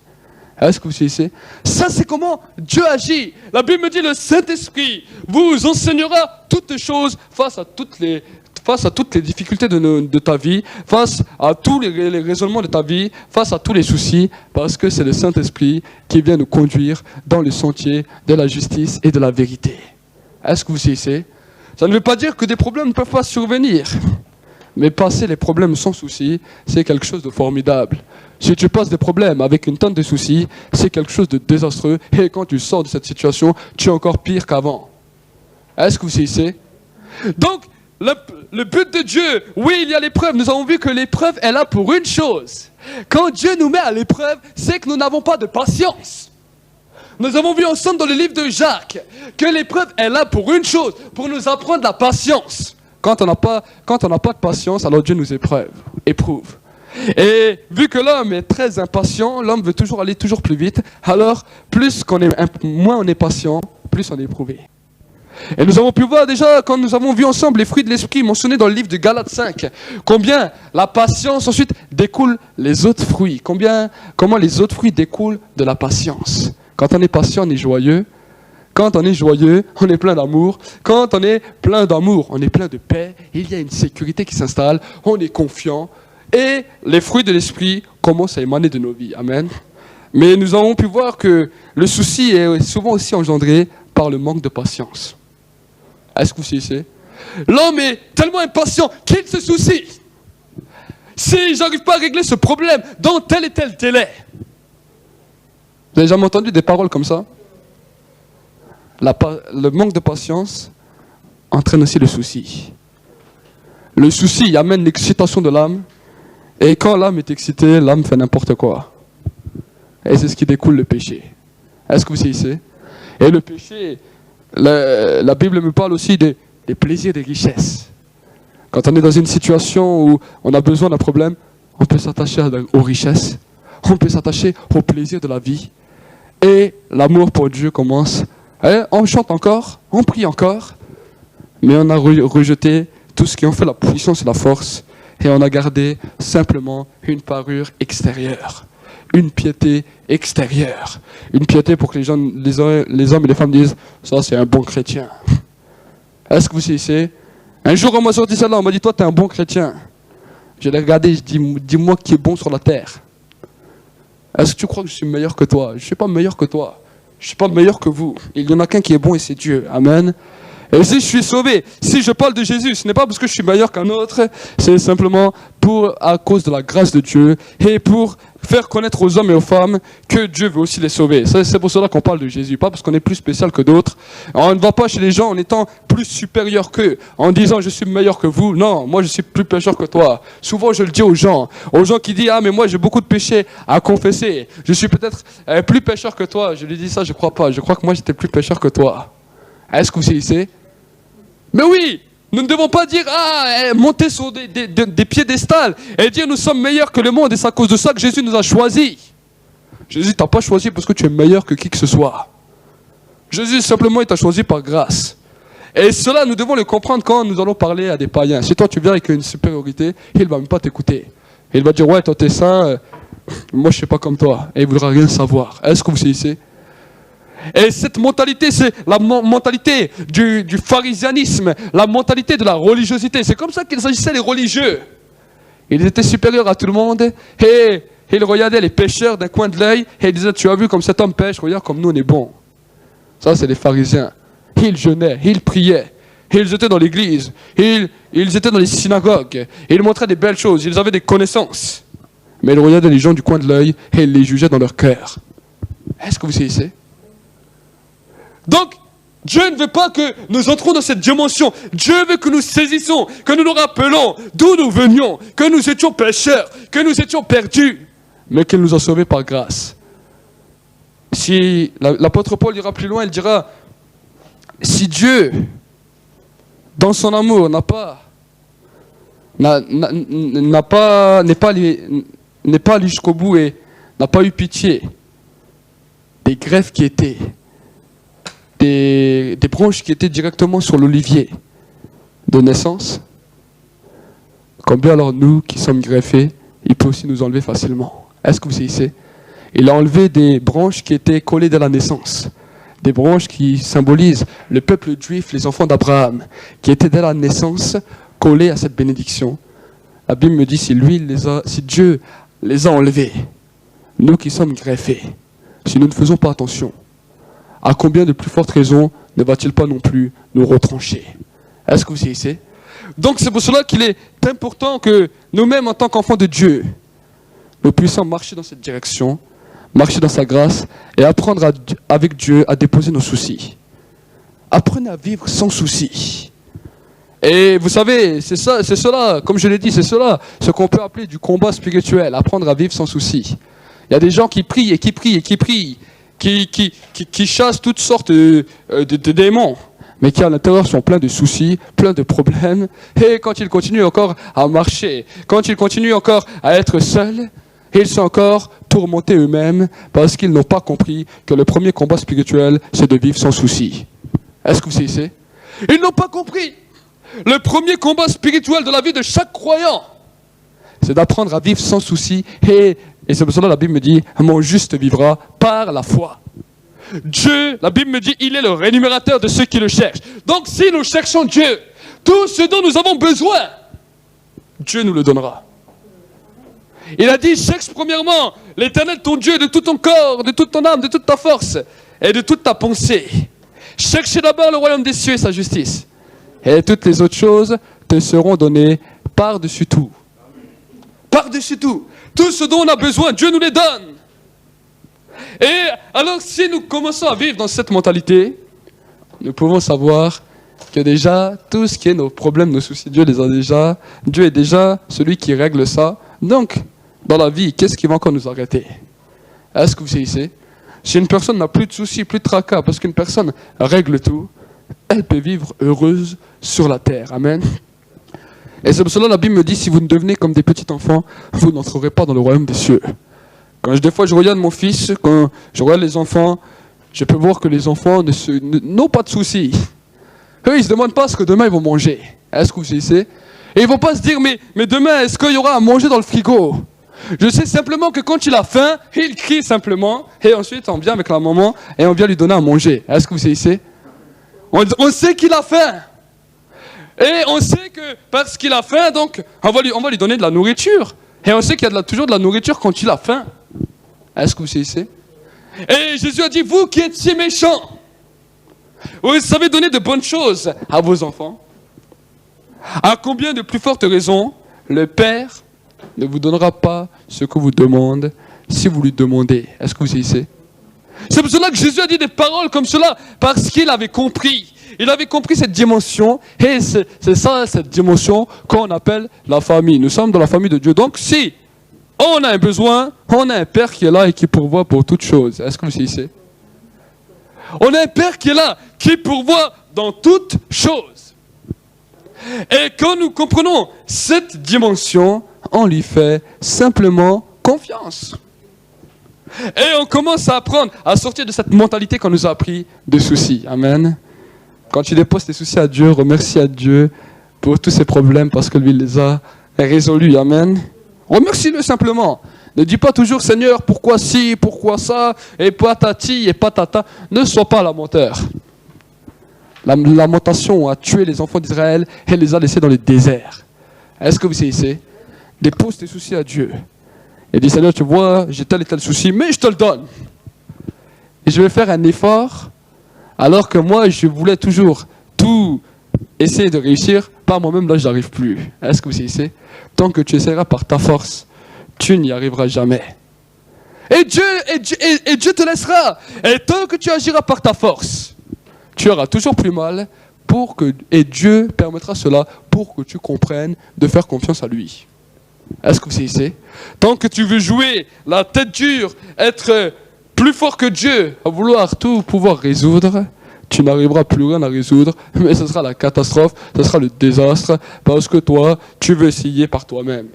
Est-ce que vous savez? Ça, c'est comment Dieu agit. La Bible me dit, le Saint-Esprit vous enseignera toutes choses face à toutes les difficultés de ta vie, face à tous les raisonnements de ta vie, face à tous les soucis, parce que c'est le Saint-Esprit qui vient nous conduire dans le sentier de la justice et de la vérité. Est-ce que vous savez? Ça ne veut pas dire que des problèmes ne peuvent pas survenir. Mais passer les problèmes sans souci, c'est quelque chose de formidable. Si tu passes des problèmes avec une tonne de soucis, c'est quelque chose de désastreux. Et quand tu sors de cette situation, tu es encore pire qu'avant. Est-ce que vous savez? Donc, le but de Dieu, oui, il y a l'épreuve. Nous avons vu que l'épreuve est là pour une chose. Quand Dieu nous met à l'épreuve, c'est que nous n'avons pas de patience. Nous avons vu ensemble dans le livre de Jacques que l'épreuve est là pour une chose, pour nous apprendre la patience. Quand on n'a pas de patience, alors Dieu nous éprouve. Et vu que l'homme est très impatient, l'homme veut toujours aller toujours plus vite, alors moins on est patient, plus on est éprouvé. Et nous avons pu voir déjà, quand nous avons vu ensemble les fruits de l'esprit mentionnés dans le livre de Galates 5, combien la patience ensuite découle les autres fruits, comment les autres fruits découlent de la patience. Quand on est patient, on est joyeux. Quand on est joyeux, on est plein d'amour. Quand on est plein d'amour, on est plein de paix. Il y a une sécurité qui s'installe, on est confiant. Et les fruits de l'esprit commencent à émaner de nos vies. Amen. Mais nous avons pu voir que le souci est souvent aussi engendré par le manque de patience. Est-ce que vous savez? L'homme est tellement impatient qu'il se soucie. Si j'arrive pas à régler ce problème dans tel et tel délai. Vous avez jamais entendu des paroles comme ça? Le manque de patience entraîne aussi le souci. Le souci amène l'excitation de l'âme. Et quand l'âme est excitée, l'âme fait n'importe quoi. Et c'est ce qui découle le péché. Est-ce que vous savez? Et le péché, la Bible me parle aussi des plaisirs des richesses. Quand on est dans une situation où on a besoin d'un problème, on peut s'attacher aux richesses. On peut s'attacher aux plaisirs de la vie. Et l'amour pour Dieu commence. On chante encore, on prie encore, mais on a rejeté tout ce qui en fait la puissance et la force, et on a gardé simplement une parure extérieure, une piété extérieure, une piété pour que les hommes et les femmes disent « ça c'est un bon chrétien ». Est-ce que vous savez? Un jour on m'a sorti ça là, on m'a dit « toi t'es un bon chrétien ». Je l'ai regardé, je dis « dis-moi qui est bon sur la terre ». Est-ce que tu crois que je suis meilleur que toi? Je ne suis pas meilleur que toi. Je ne suis pas meilleur que vous. Il n'y en a qu'un qui est bon et c'est Dieu. Amen. Et si je suis sauvé, si je parle de Jésus, ce n'est pas parce que je suis meilleur qu'un autre, c'est simplement à cause de la grâce de Dieu et pour faire connaître aux hommes et aux femmes que Dieu veut aussi les sauver. C'est pour cela qu'on parle de Jésus, pas parce qu'on est plus spécial que d'autres. On ne va pas chez les gens en étant plus supérieur qu'eux, en disant je suis meilleur que vous. Non, moi je suis plus pécheur que toi. Souvent je le dis aux gens qui disent ah mais moi j'ai beaucoup de péchés à confesser. Je suis peut-être plus pécheur que toi. Je lui dis ça, je crois pas. Je crois que moi j'étais plus pécheur que toi. Est-ce que vous savez? Mais oui, nous ne devons pas dire monter sur des piédestals et dire nous sommes meilleurs que le monde et c'est à cause de ça que Jésus nous a choisis. Jésus t'a pas choisi parce que tu es meilleur que qui que ce soit. Jésus simplement il t'a choisi par grâce. Et cela nous devons le comprendre quand nous allons parler à des païens. Si toi tu viens avec une supériorité, il ne va même pas t'écouter. Il va dire ouais toi t'es saint, moi je ne suis pas comme toi. Et il ne voudra rien savoir. Est-ce que vous savez? Et cette mentalité, c'est la mentalité du pharisianisme, la mentalité de la religiosité. C'est comme ça qu'il s'agissait les religieux. Ils étaient supérieurs à tout le monde et ils regardaient les pécheurs d'un coin de l'œil et ils disaient, tu as vu comme cet homme pêche, regarde comme nous on est bons. Ça c'est les pharisiens. Ils jeûnaient, ils priaient, ils étaient dans l'église, ils étaient dans les synagogues, ils montraient des belles choses, ils avaient des connaissances. Mais ils regardaient les gens du coin de l'œil et ils les jugeaient dans leur cœur. Est-ce que vous savez? Donc, Dieu ne veut pas que nous entrons dans cette dimension. Dieu veut que nous saisissons, que nous nous rappelons d'où nous venions, que nous étions pécheurs, que nous étions perdus, mais qu'il nous a sauvés par grâce. Si l'apôtre Paul ira plus loin, il dira, si Dieu, dans son amour, n'est pas allé jusqu'au bout et n'a pas eu pitié des greffes qui étaient des branches qui étaient directement sur l'olivier de naissance, combien alors nous qui sommes greffés, il peut aussi nous enlever facilement. Est-ce que vous savez? Il a enlevé des branches qui étaient collées dès la naissance, des branches qui symbolisent le peuple juif, les enfants d'Abraham, qui étaient dès la naissance collés à cette bénédiction. La Bible me dit si Dieu les a enlevés, nous qui sommes greffés, si nous ne faisons pas attention, à combien de plus fortes raisons ne va-t-il pas non plus nous retrancher? Est-ce que vous savez? Donc c'est pour cela qu'il est important que nous-mêmes, en tant qu'enfants de Dieu, nous puissions marcher dans cette direction, marcher dans sa grâce et apprendre avec Dieu à déposer nos soucis. Apprenez à vivre sans soucis. Et vous savez, c'est cela, comme je l'ai dit, c'est cela, ce qu'on peut appeler du combat spirituel, apprendre à vivre sans souci. Il y a des gens qui prient et qui prient et qui prient, qui chassent toutes sortes de démons, mais qui à l'intérieur sont pleins de soucis, pleins de problèmes. Et quand ils continuent encore à marcher, quand ils continuent encore à être seuls, ils sont encore tourmentés eux-mêmes parce qu'ils n'ont pas compris que le premier combat spirituel, c'est de vivre sans souci. Est-ce que vous savez? Ils n'ont pas compris. Le premier combat spirituel de la vie de chaque croyant, c'est d'apprendre à vivre sans souci. Et c'est pour cela que la Bible me dit, mon juste vivra par la foi. Dieu, la Bible me dit, il est le rémunérateur de ceux qui le cherchent. Donc si nous cherchons Dieu, tout ce dont nous avons besoin, Dieu nous le donnera. Il a dit, cherche premièrement l'Éternel ton Dieu de tout ton corps, de toute ton âme, de toute ta force et de toute ta pensée. Cherchez d'abord le royaume des cieux et sa justice. Et toutes les autres choses te seront données par-dessus tout. Par-dessus tout. Tout ce dont on a besoin, Dieu nous les donne. Et alors, si nous commençons à vivre dans cette mentalité, nous pouvons savoir que déjà, tout ce qui est nos problèmes, nos soucis, Dieu les a déjà. Dieu est déjà celui qui règle ça. Donc, dans la vie, qu'est-ce qui va encore nous arrêter? Est-ce que vous savez? Si une personne n'a plus de soucis, plus de tracas, parce qu'une personne règle tout, elle peut vivre heureuse sur la terre. Amen. Et c'est pour cela que la Bible me dit, si vous ne devenez comme des petits enfants, vous n'entrerez pas dans le royaume des cieux. Des fois je regarde mon fils, quand je regarde les enfants, je peux voir que les enfants n'ont pas de soucis. Eux, ils ne se demandent pas ce que demain ils vont manger. Est-ce que vous savez? Et ils ne vont pas se dire, mais demain, est-ce qu'il y aura à manger dans le frigo? Je sais simplement que quand il a faim, il crie simplement, et ensuite on vient avec la maman, et on vient lui donner à manger. Est-ce que vous savez? On sait qu'il a faim. Et on sait que parce qu'il a faim, donc on va lui donner de la nourriture. Et on sait qu'il y a toujours de la nourriture quand il a faim. Est-ce que vous savez? Et Jésus a dit, vous qui êtes si méchants, vous savez donner de bonnes choses à vos enfants. À combien de plus fortes raisons le Père ne vous donnera pas ce que vous demandez si vous lui demandez? Est-ce que vous savez? C'est pour cela que Jésus a dit des paroles comme cela, parce qu'il avait compris. Il avait compris cette dimension, et c'est ça, cette dimension qu'on appelle la famille. Nous sommes dans la famille de Dieu. Donc si on a un besoin, on a un Père qui est là et qui pourvoit pour toutes choses. Est-ce que vous savez? On a un Père qui est là, qui pourvoit dans toutes choses. Et quand nous comprenons cette dimension, on lui fait simplement confiance. Et on commence à apprendre à sortir de cette mentalité qu'on nous a appris de soucis. Amen. Quand tu déposes tes soucis à Dieu, remercie à Dieu pour tous ces problèmes parce que lui les a résolus. Amen. Remercie-le simplement. Ne dis pas toujours, Seigneur, pourquoi ci, pourquoi ça, et patati et patata. Ne sois pas lamenteur. La lamentation a tué les enfants d'Israël et les a laissés dans le désert. Est-ce que vous savez? Dépose tes soucis à Dieu. Et dis, Seigneur, tu vois, j'ai tel et tel souci, mais je te le donne. Et je vais faire un effort, alors que moi, je voulais toujours tout essayer de réussir. Par moi-même, là, je n'arrive plus. Est-ce que vous savez? Tant que tu essaieras par ta force, tu n'y arriveras jamais. Et Dieu te laissera. Et tant que tu agiras par ta force, tu auras toujours plus mal, et Dieu permettra cela pour que tu comprennes de faire confiance à lui. Est-ce que vous savez? Tant que tu veux jouer la tête dure, être plus fort que Dieu, à vouloir tout pouvoir résoudre, tu n'arriveras plus rien à résoudre, mais ce sera la catastrophe, ce sera le désastre, parce que toi, tu veux essayer par toi-même.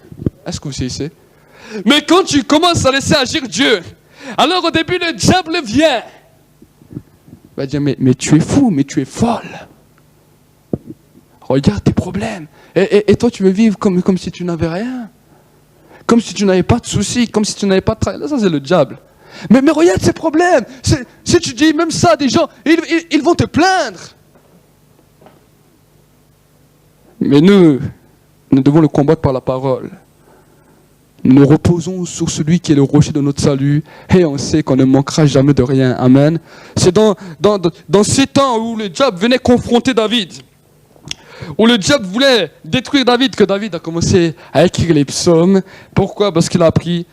Est-ce que vous savez? Mais quand tu commences à laisser agir Dieu, alors au début, le diable vient. Il va dire, mais tu es fou, mais tu es folle. Regarde tes problèmes. Et toi, tu veux vivre comme si tu n'avais rien. Comme si tu n'avais pas de soucis, comme si tu n'avais pas de travail. Là, ça, c'est le diable. Mais regarde ces problèmes. Si tu dis même ça à des gens, ils vont te plaindre. Mais nous devons le combattre par la parole. Nous nous reposons sur celui qui est le rocher de notre salut et on sait qu'on ne manquera jamais de rien. Amen. C'est dans ces temps où le diable venait confronter David, où le diable voulait détruire David, que David a commencé à écrire les psaumes. Pourquoi? Parce qu'il a appris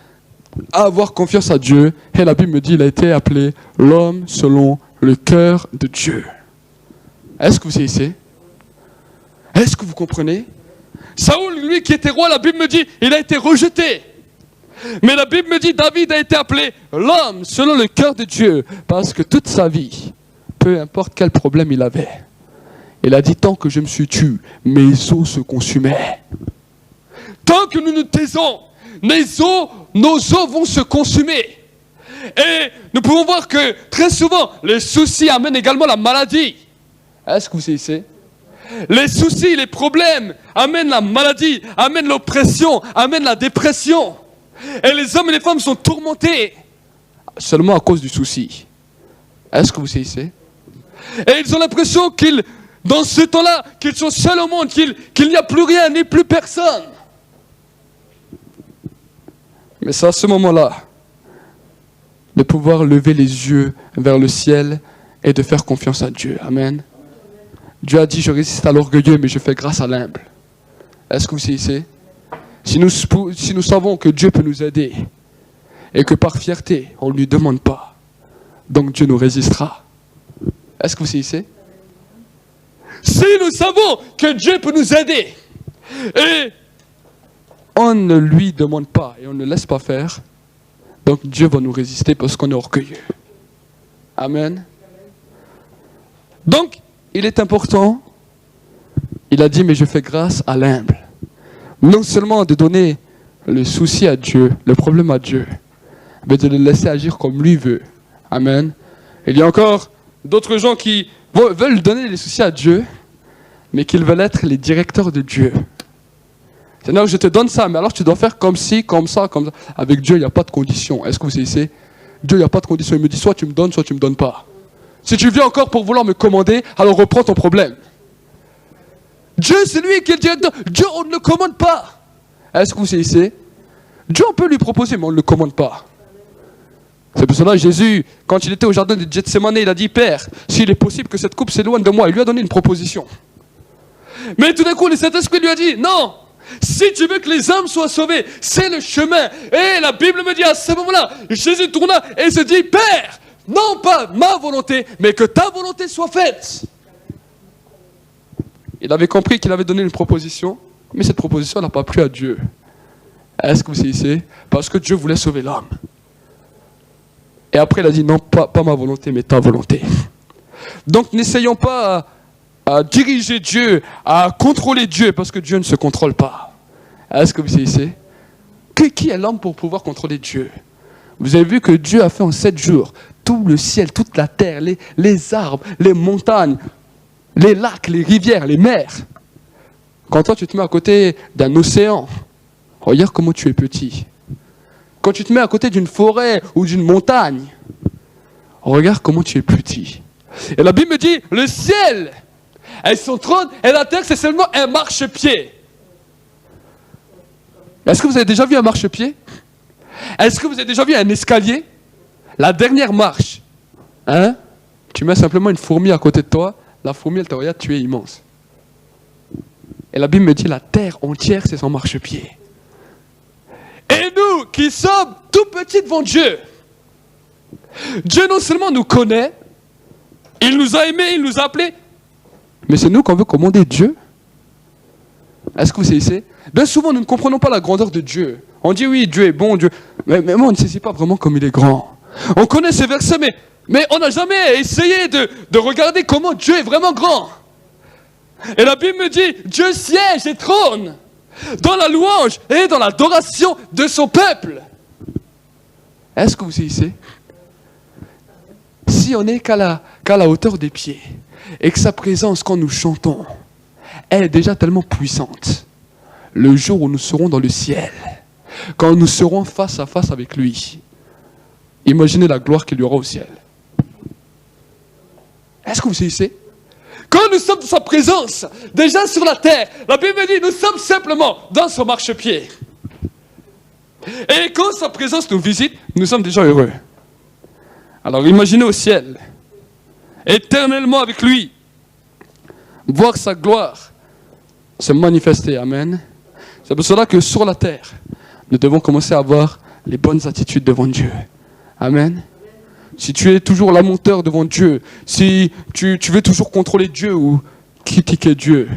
à avoir confiance à Dieu. Et la Bible me dit qu'il a été appelé l'homme selon le cœur de Dieu. Est-ce que vous savez? Est-ce que vous comprenez? Saoul, lui qui était roi, la Bible me dit, il a été rejeté. Mais la Bible me dit, David a été appelé l'homme selon le cœur de Dieu. Parce que toute sa vie, peu importe quel problème il avait, il a dit, tant que je me suis tué, mes os se consumaient. Tant que nous nous taisons, nos os vont se consumer. Et nous pouvons voir que très souvent, les soucis amènent également la maladie. Est-ce que vous savez? Les soucis, les problèmes amènent la maladie, amènent l'oppression, amènent la dépression. Et les hommes et les femmes sont tourmentés seulement à cause du souci. Est-ce que vous savez? Et ils ont l'impression qu'ils, dans ce temps-là, qu'ils sont seuls au monde, qu'il n'y a plus rien, ni plus personne. Mais c'est à ce moment-là de pouvoir lever les yeux vers le ciel et de faire confiance à Dieu. Amen. Dieu a dit, je résiste à l'orgueilleux, mais je fais grâce à l'humble. Est-ce que vous savez? Si nous savons que Dieu peut nous aider et que par fierté, on ne lui demande pas, donc Dieu nous résistera. Est-ce que vous savez? Si nous savons que Dieu peut nous aider et on ne lui demande pas et on ne laisse pas faire, donc Dieu va nous résister parce qu'on est orgueilleux. Amen. Donc, il est important, il a dit, mais je fais grâce à l'humble. Non seulement de donner le souci à Dieu, le problème à Dieu, mais de le laisser agir comme lui veut. Amen. Il y a encore d'autres gens qui veulent donner les soucis à Dieu, mais qu'ils veulent être les directeurs de Dieu. Seigneur, je te donne ça, mais alors tu dois faire comme ci, comme ça, comme ça. Avec Dieu, il n'y a pas de condition. Est-ce que vous savez? Dieu, il n'y a pas de condition. Il me dit, soit tu me donnes, soit tu ne me donnes pas. Si tu viens encore pour vouloir me commander, alors reprends ton problème. Dieu, c'est lui qui est le directeur. Dieu, on ne le commande pas. Est-ce que vous savez? Dieu, on peut lui proposer, mais on ne le commande pas. C'est pour cela que Jésus, quand il était au jardin de Gethsémane, il a dit, Père, s'il est possible que cette coupe s'éloigne de moi, il lui a donné une proposition. Mais tout d'un coup, le Saint-Esprit lui a dit, non, si tu veux que les âmes soient sauvées, c'est le chemin. Et la Bible me dit à ce moment-là, Jésus tourna et se dit, Père, non pas ma volonté, mais que ta volonté soit faite. Il avait compris qu'il avait donné une proposition, mais cette proposition n'a pas plu à Dieu. Est-ce que vous savez? Parce que Dieu voulait sauver l'homme. Et après, il a dit, non, pas ma volonté, mais ta volonté. Donc, n'essayons pas à diriger Dieu, à contrôler Dieu, parce que Dieu ne se contrôle pas. Est-ce que vous savez? Qui est l'homme pour pouvoir contrôler Dieu? Vous avez vu que Dieu a fait en 7 jours tout le ciel, toute la terre, les arbres, les montagnes, les lacs, les rivières, les mers. Quand toi tu te mets à côté d'un océan, regarde comment tu es petit. Quand tu te mets à côté d'une forêt ou d'une montagne, regarde comment tu es petit. Et la Bible me dit, le ciel est son trône et la terre c'est seulement un marchepied. Est-ce que vous avez déjà vu un marchepied? Est-ce que vous avez déjà vu un escalier? La dernière marche, hein? Tu mets simplement une fourmi à côté de toi, la fourmi elle te regarde, tu es immense. Et la Bible me dit, la terre entière c'est son marchepied. Et nous qui sommes tout petits devant Dieu, Dieu non seulement nous connaît, il nous a aimés, il nous a appelés, mais c'est nous qu'on veut commander Dieu. Est-ce que vous savez? Bien souvent nous ne comprenons pas la grandeur de Dieu. On dit oui, Dieu est bon, Dieu. Mais moi, on ne sait pas vraiment comme il est grand. On connaît ces versets, mais on n'a jamais essayé de regarder comment Dieu est vraiment grand. Et la Bible me dit, Dieu siège et trône dans la louange et dans l'adoration de son peuple. Est-ce que vous savez? Si on n'est qu'à la hauteur des pieds, et que sa présence, quand nous chantons, elle est déjà tellement puissante, le jour où nous serons dans le ciel, quand nous serons face à face avec lui, imaginez la gloire qu'il y aura au ciel. Est-ce que vous savez? Quand nous sommes dans sa présence, déjà sur la terre, la Bible dit, nous sommes simplement dans son marchepied. Et quand sa présence nous visite, nous sommes déjà heureux. Alors imaginez au ciel, éternellement avec lui, voir sa gloire se manifester. Amen. C'est pour cela que sur la terre, nous devons commencer à avoir les bonnes attitudes devant Dieu. Amen. Si tu es toujours lamenteur devant Dieu, si tu veux toujours contrôler Dieu ou critiquer Dieu,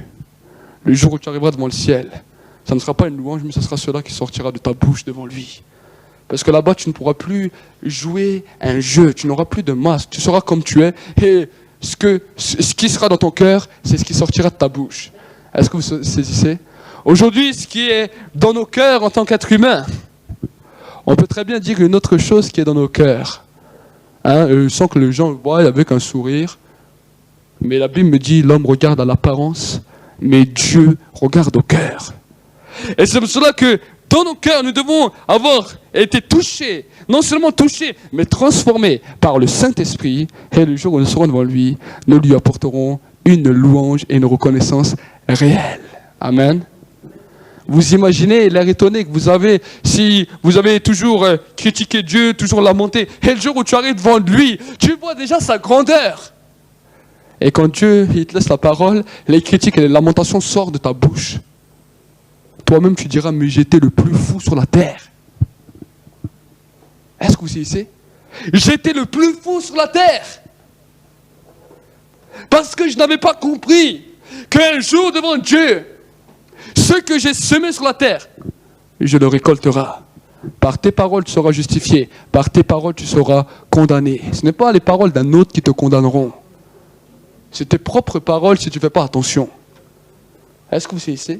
Le jour où tu arriveras devant le ciel, ça ne sera pas une louange, mais ce sera cela qui sortira de ta bouche devant lui. Parce que là-bas, tu ne pourras plus jouer un jeu, tu n'auras plus de masque, tu seras comme tu es, et ce qui sera dans ton cœur, c'est ce qui sortira de ta bouche. Est-ce que vous saisissez? Aujourd'hui, ce qui est dans nos cœurs en tant qu'être humain, on peut très bien dire une autre chose qui est dans nos cœurs. Sans que les gens le voient avec un sourire. Mais la Bible me dit, l'homme regarde à l'apparence, mais Dieu regarde au cœur. Et c'est pour cela que dans nos cœurs, nous devons avoir été touchés, non seulement touchés, mais transformés par le Saint-Esprit. Et le jour où nous serons devant lui, nous lui apporterons une louange et une reconnaissance réelle. Amen. Vous imaginez l'air étonné que vous avez si vous avez toujours critiqué Dieu, toujours lamenté. Et le jour où tu arrives devant lui, tu vois déjà sa grandeur. Et quand Dieu il te laisse la parole, les critiques et les lamentations sortent de ta bouche. Toi-même tu diras, mais j'étais le plus fou sur la terre. Est-ce que vous saisissez? J'étais le plus fou sur la terre. Parce que je n'avais pas compris qu'un jour devant Dieu, ce que j'ai semé sur la terre, je le récolterai. Par tes paroles, tu seras justifié. Par tes paroles, tu seras condamné. Ce n'est pas les paroles d'un autre qui te condamneront. C'est tes propres paroles si tu ne fais pas attention. Est-ce que vous saisissez?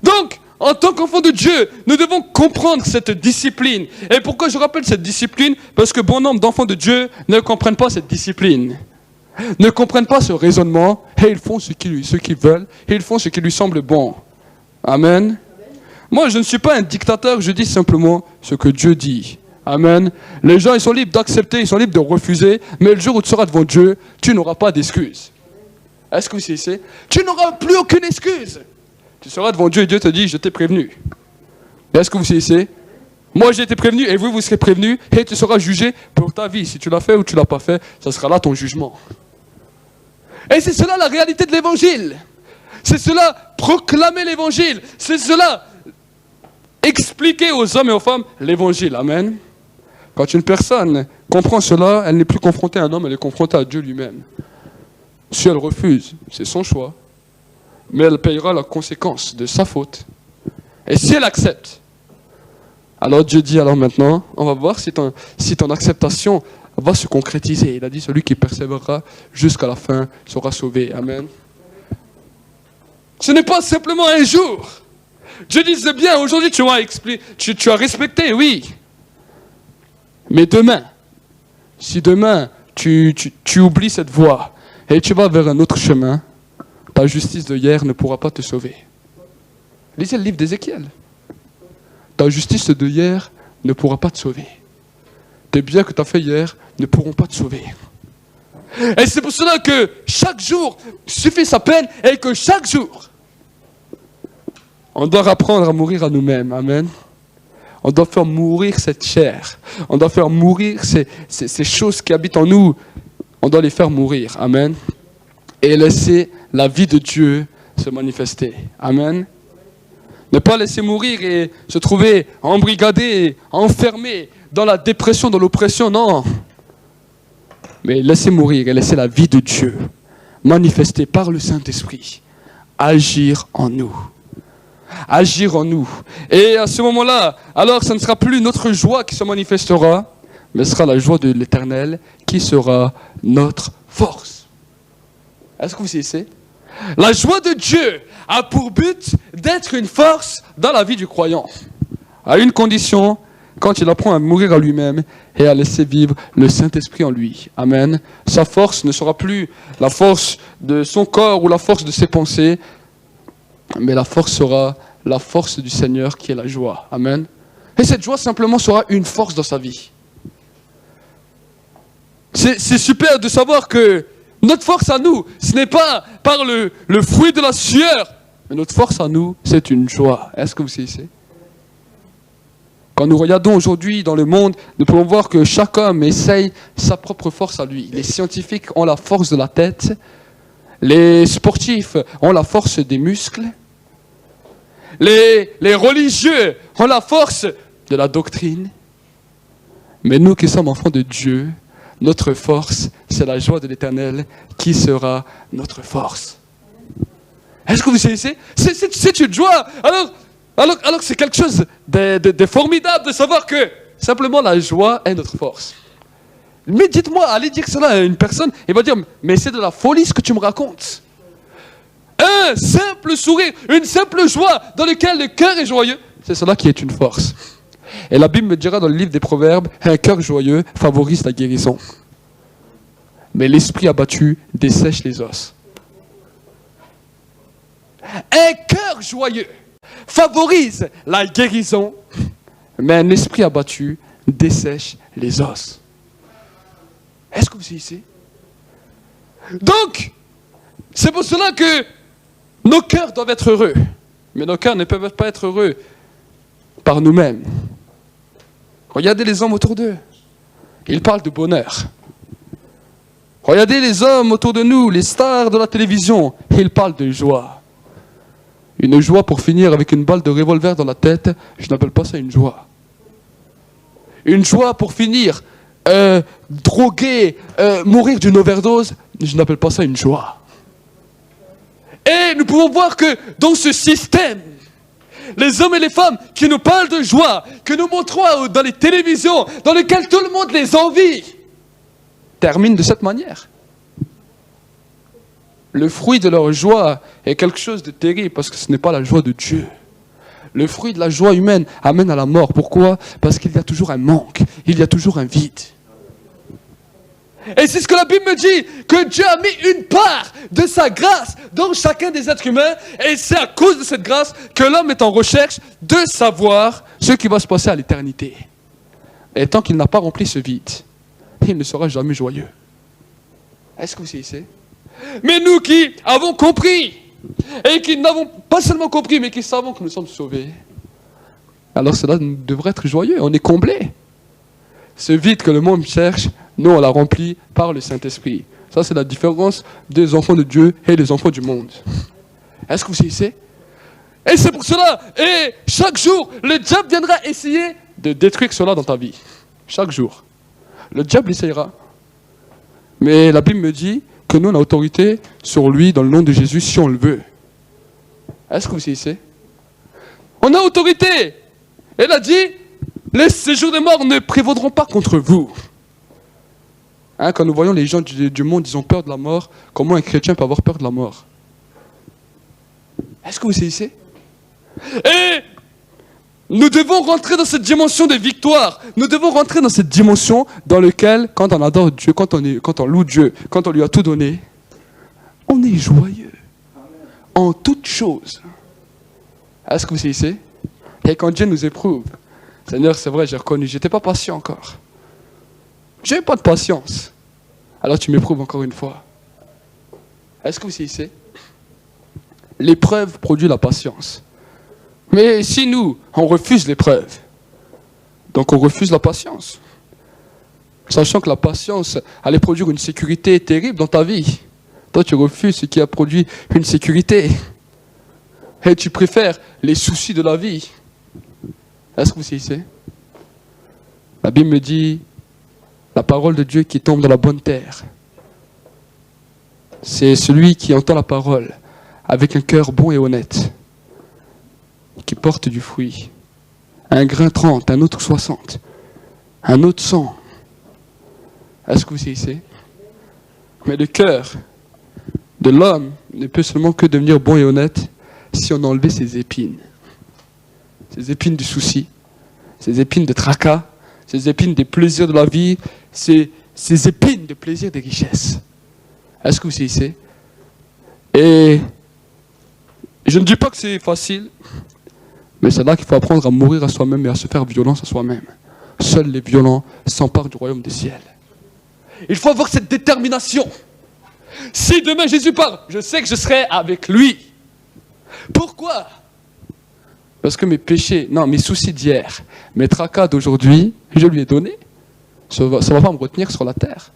Donc, en tant qu'enfant de Dieu, nous devons comprendre cette discipline. Et pourquoi je rappelle cette discipline? Parce que bon nombre d'enfants de Dieu ne comprennent pas cette discipline. Ne comprennent pas ce raisonnement, et ils font ce qu'ils veulent, et ils font ce qui lui semble bon. Amen. Moi, je ne suis pas un dictateur, je dis simplement ce que Dieu dit. Amen. Les gens, ils sont libres d'accepter, ils sont libres de refuser, mais le jour où tu seras devant Dieu, tu n'auras pas d'excuses. Est-ce que vous savez? Tu n'auras plus aucune excuse. Tu seras devant Dieu et Dieu te dit, je t'ai prévenu. Est-ce que vous savez? Moi, j'ai été prévenu et vous serez prévenus et tu seras jugé pour ta vie. Si tu l'as fait ou tu ne l'as pas fait, ça sera là ton jugement. Et c'est cela la réalité de l'évangile. C'est cela proclamer l'évangile. C'est cela expliquer aux hommes et aux femmes l'évangile. Amen. Quand une personne comprend cela, elle n'est plus confrontée à un homme, elle est confrontée à Dieu lui-même. Si elle refuse, c'est son choix. Mais elle payera la conséquence de sa faute. Et si elle accepte, alors Dieu dit, alors maintenant, on va voir si ton acceptation va se concrétiser. Il a dit, celui qui persévérera jusqu'à la fin sera sauvé. Amen. Ce n'est pas simplement un jour. Dieu dit, c'est bien, aujourd'hui tu as respecté, oui. Mais demain, si demain tu oublies cette voie et tu vas vers un autre chemin, ta justice de hier ne pourra pas te sauver. Lisez le livre d'Ézéchiel. Ta justice de hier ne pourra pas te sauver. Tes biens que tu as fait hier ne pourront pas te sauver. Et c'est pour cela que chaque jour suffit sa peine et que chaque jour, on doit apprendre à mourir à nous-mêmes. Amen. On doit faire mourir cette chair. On doit faire mourir ces choses qui habitent en nous. On doit les faire mourir. Amen. Et laisser la vie de Dieu se manifester. Amen. Ne pas laisser mourir et se trouver embrigadé, enfermé dans la dépression, dans l'oppression, non. Mais laisser mourir et laisser la vie de Dieu manifester par le Saint-Esprit, agir en nous. Agir en nous. Et à ce moment-là, alors ce ne sera plus notre joie qui se manifestera, mais ce sera la joie de l'Éternel qui sera notre force. Est-ce que vous saisissez? La joie de Dieu a pour but d'être une force dans la vie du croyant. À une condition, quand il apprend à mourir à lui-même et à laisser vivre le Saint-Esprit en lui. Amen. Sa force ne sera plus la force de son corps ou la force de ses pensées, mais la force sera la force du Seigneur qui est la joie. Amen. Et cette joie simplement sera une force dans sa vie. C'est super de savoir que notre force à nous, ce n'est pas par le fruit de la sueur, mais notre force à nous, c'est une joie. Est-ce que vous savez? Quand nous regardons aujourd'hui dans le monde, nous pouvons voir que chaque homme essaye sa propre force à lui. Les scientifiques ont la force de la tête, les sportifs ont la force des muscles, les religieux ont la force de la doctrine. Mais nous qui sommes enfants de Dieu, notre force, c'est la joie de l'Éternel qui sera notre force. Est-ce que vous saisissez? C'est une joie. Alors c'est quelque chose de formidable de savoir que simplement la joie est notre force. Mais dites-moi, allez dire cela à une personne, il va dire, mais c'est de la folie ce que tu me racontes. Un simple sourire, une simple joie dans laquelle le cœur est joyeux, c'est cela qui est une force. Et la Bible me dira dans le livre des Proverbes, un cœur joyeux favorise la guérison. Mais l'esprit abattu dessèche les os. Un cœur joyeux favorise la guérison, mais un esprit abattu dessèche les os. Est-ce que vous saisissez? Donc, c'est pour cela que nos cœurs doivent être heureux. Mais nos cœurs ne peuvent pas être heureux par nous-mêmes. Regardez les hommes autour d'eux. Ils parlent de bonheur. Regardez les hommes autour de nous, les stars de la télévision. Ils parlent de joie. Une joie pour finir avec une balle de revolver dans la tête, je n'appelle pas ça une joie. Une joie pour finir drogué, mourir d'une overdose, je n'appelle pas ça une joie. Et nous pouvons voir que dans ce système, les hommes et les femmes qui nous parlent de joie, que nous montrons dans les télévisions, dans lesquelles tout le monde les envie, terminent de cette manière. Le fruit de leur joie est quelque chose de terrible parce que ce n'est pas la joie de Dieu. Le fruit de la joie humaine amène à la mort. Pourquoi? Parce qu'il y a toujours un manque, il y a toujours un vide. Et c'est ce que la Bible me dit, que Dieu a mis une part de sa grâce dans chacun des êtres humains, et c'est à cause de cette grâce que l'homme est en recherche de savoir ce qui va se passer à l'éternité. Et tant qu'il n'a pas rempli ce vide, il ne sera jamais joyeux. Est-ce que vous saisissez? Mais nous qui avons compris, et qui n'avons pas seulement compris, mais qui savons que nous sommes sauvés, alors cela devrait être joyeux, on est comblé. Ce vide que le monde cherche, nous on l'a rempli par le Saint-Esprit. Ça c'est la différence des enfants de Dieu et des enfants du monde. Est-ce que vous saisissez? Et c'est pour cela, et chaque jour, le diable viendra essayer de détruire cela dans ta vie. Chaque jour. Le diable essayera. Mais la Bible me dit que nous on a autorité sur lui dans le nom de Jésus si on le veut. Est-ce que vous saisissez? On a autorité. Elle a dit, les séjours des morts ne prévaudront pas contre vous. Hein, quand nous voyons les gens du monde, ils ont peur de la mort, comment un chrétien peut avoir peur de la mort? Est-ce que vous saisissez? Et nous devons rentrer dans cette dimension de victoire. Nous devons rentrer dans cette dimension dans laquelle, quand on adore Dieu, quand on loue Dieu, quand on lui a tout donné, on est joyeux. En toutes choses. Est-ce que vous saisissez? Et quand Dieu nous éprouve, Seigneur, c'est vrai, j'ai reconnu, j'étais pas patient encore. J'ai pas de patience. Alors tu m'éprouves encore une fois. Est-ce que vous saisissez? L'épreuve produit la patience. Mais si nous, on refuse l'épreuve, donc on refuse la patience. Sachant que la patience allait produire une sécurité terrible dans ta vie. Toi, tu refuses ce qui a produit une sécurité. Et tu préfères les soucis de la vie. Est-ce que vous saisissez? La Bible me dit, la parole de Dieu qui tombe dans la bonne terre, c'est celui qui entend la parole avec un cœur bon et honnête, qui porte du fruit. Un grain 30, un autre 60, un autre 100. Est-ce que vous saisissez? Mais le cœur de l'homme ne peut seulement que devenir bon et honnête si on a enlevé ses épines. Ces épines du souci, ces épines de tracas, ces épines des plaisirs de la vie, ces épines de plaisir des richesses. Est-ce que vous saisissez? Et je ne dis pas que c'est facile, mais c'est là qu'il faut apprendre à mourir à soi-même et à se faire violence à soi-même. Seuls les violents s'emparent du royaume des ciels. Il faut avoir cette détermination. Si demain Jésus part, je sais que je serai avec lui. Pourquoi? Parce que mes péchés, non, mes soucis d'hier, mes tracas d'aujourd'hui, je lui ai donné. Ça ne va pas me retenir sur la terre.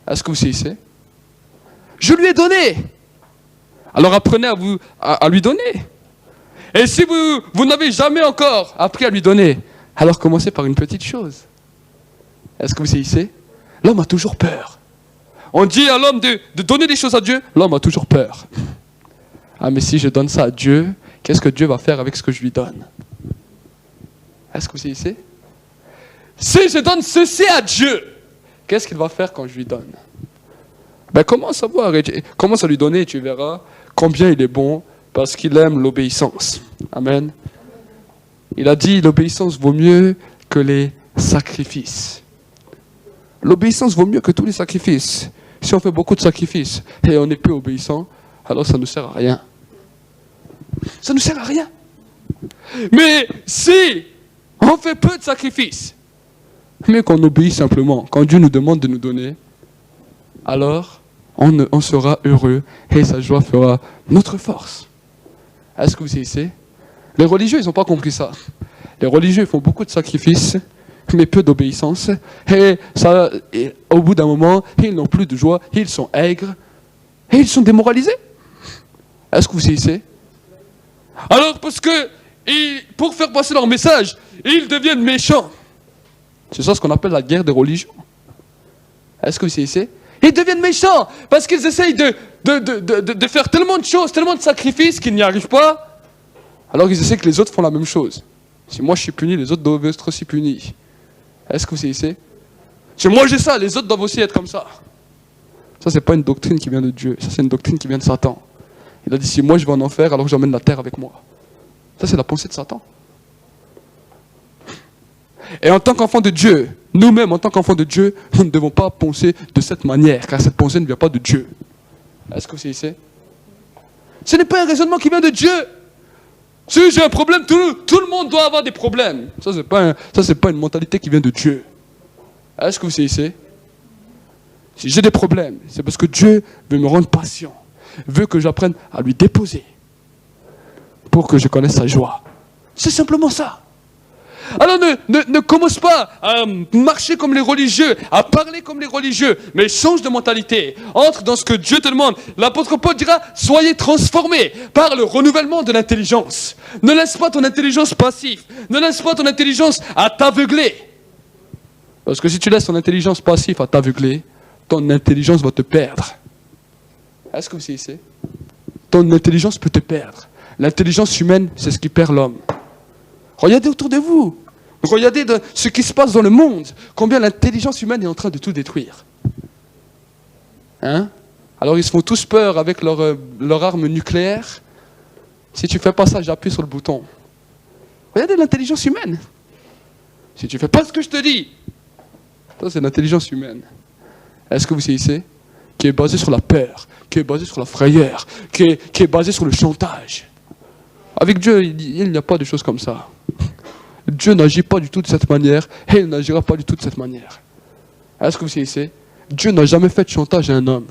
Est-ce que vous saisissez? Je lui ai donné. Alors apprenez à lui donner. Et si vous n'avez jamais encore appris à lui donner, alors commencez par une petite chose. Est-ce que vous saisissez? L'homme a toujours peur. On dit à l'homme de donner des choses à Dieu, l'homme a toujours peur. Ah, mais si je donne ça à Dieu, qu'est-ce que Dieu va faire avec ce que je lui donne? Est-ce que vous saisissez? Si je donne ceci à Dieu, qu'est-ce qu'il va faire quand je lui donne? Ben, commence à lui donner et tu verras combien il est bon parce qu'il aime l'obéissance. Amen. Il a dit l'obéissance vaut mieux que les sacrifices. L'obéissance vaut mieux que tous les sacrifices. Si on fait beaucoup de sacrifices et on est peu obéissant, alors ça ne nous sert à rien. Ça ne nous sert à rien. Mais si on fait peu de sacrifices, mais qu'on obéit simplement, quand Dieu nous demande de nous donner, alors on sera heureux et sa joie fera notre force. Est-ce que vous saisissez? Les religieux, ils n'ont pas compris ça. Les religieux, ils font beaucoup de sacrifices, mais peu d'obéissance. Et au bout d'un moment, ils n'ont plus de joie, ils sont aigres, et ils sont démoralisés. Est-ce que vous saisissez? Alors, parce que, pour faire passer leur message, ils deviennent méchants. C'est ça ce qu'on appelle la guerre des religions. Est-ce que vous saisissez? Ils deviennent méchants, parce qu'ils essayent de faire tellement de choses, tellement de sacrifices qu'ils n'y arrivent pas. Alors ils essaient que les autres font la même chose. Si moi je suis puni, les autres doivent être aussi punis. Est-ce que vous saisissez? Si moi j'ai ça, les autres doivent aussi être comme ça. Ça, c'est pas une doctrine qui vient de Dieu. Ça, c'est une doctrine qui vient de Satan. Il a dit, si moi je vais en enfer, alors j'emmène la terre avec moi. Ça, c'est la pensée de Satan. Et en tant qu'enfant de Dieu, nous-mêmes, en tant qu'enfants de Dieu, nous ne devons pas penser de cette manière, car cette pensée ne vient pas de Dieu. Est-ce que vous saisissez? Ce n'est pas un raisonnement qui vient de Dieu. Si j'ai un problème, tout le monde doit avoir des problèmes. Ça, c'est pas une mentalité qui vient de Dieu. Est-ce que vous saisissez? Si j'ai des problèmes, c'est parce que Dieu veut me rendre patient, veut que j'apprenne à lui déposer pour que je connaisse sa joie. C'est simplement ça. Alors ne commence pas à marcher comme les religieux, à parler comme les religieux, mais change de mentalité. Entre dans ce que Dieu te demande. L'apôtre Paul dira, soyez transformés par le renouvellement de l'intelligence. Ne laisse pas ton intelligence passive. Ne laisse pas ton intelligence à t'aveugler. Parce que si tu laisses ton intelligence passive à t'aveugler, ton intelligence va te perdre. Est-ce que vous saisissez? Ton intelligence peut te perdre. L'intelligence humaine, c'est ce qui perd l'homme. Regardez autour de vous. Regardez ce qui se passe dans le monde. Combien l'intelligence humaine est en train de tout détruire. Hein? Alors ils se font tous peur avec leur arme nucléaire. Si tu ne fais pas ça, j'appuie sur le bouton. Regardez l'intelligence humaine. Si tu ne fais pas ce que je te dis, ça c'est l'intelligence humaine. Est-ce que vous saisissez? Qui est basée sur la peur, qui est basée sur la frayeur, qui est basée sur le chantage. Avec Dieu, il n'y a pas de choses comme ça. Dieu n'agit pas du tout de cette manière et il n'agira pas du tout de cette manière. Est-ce que vous saisissez? Dieu n'a jamais fait de chantage à un homme.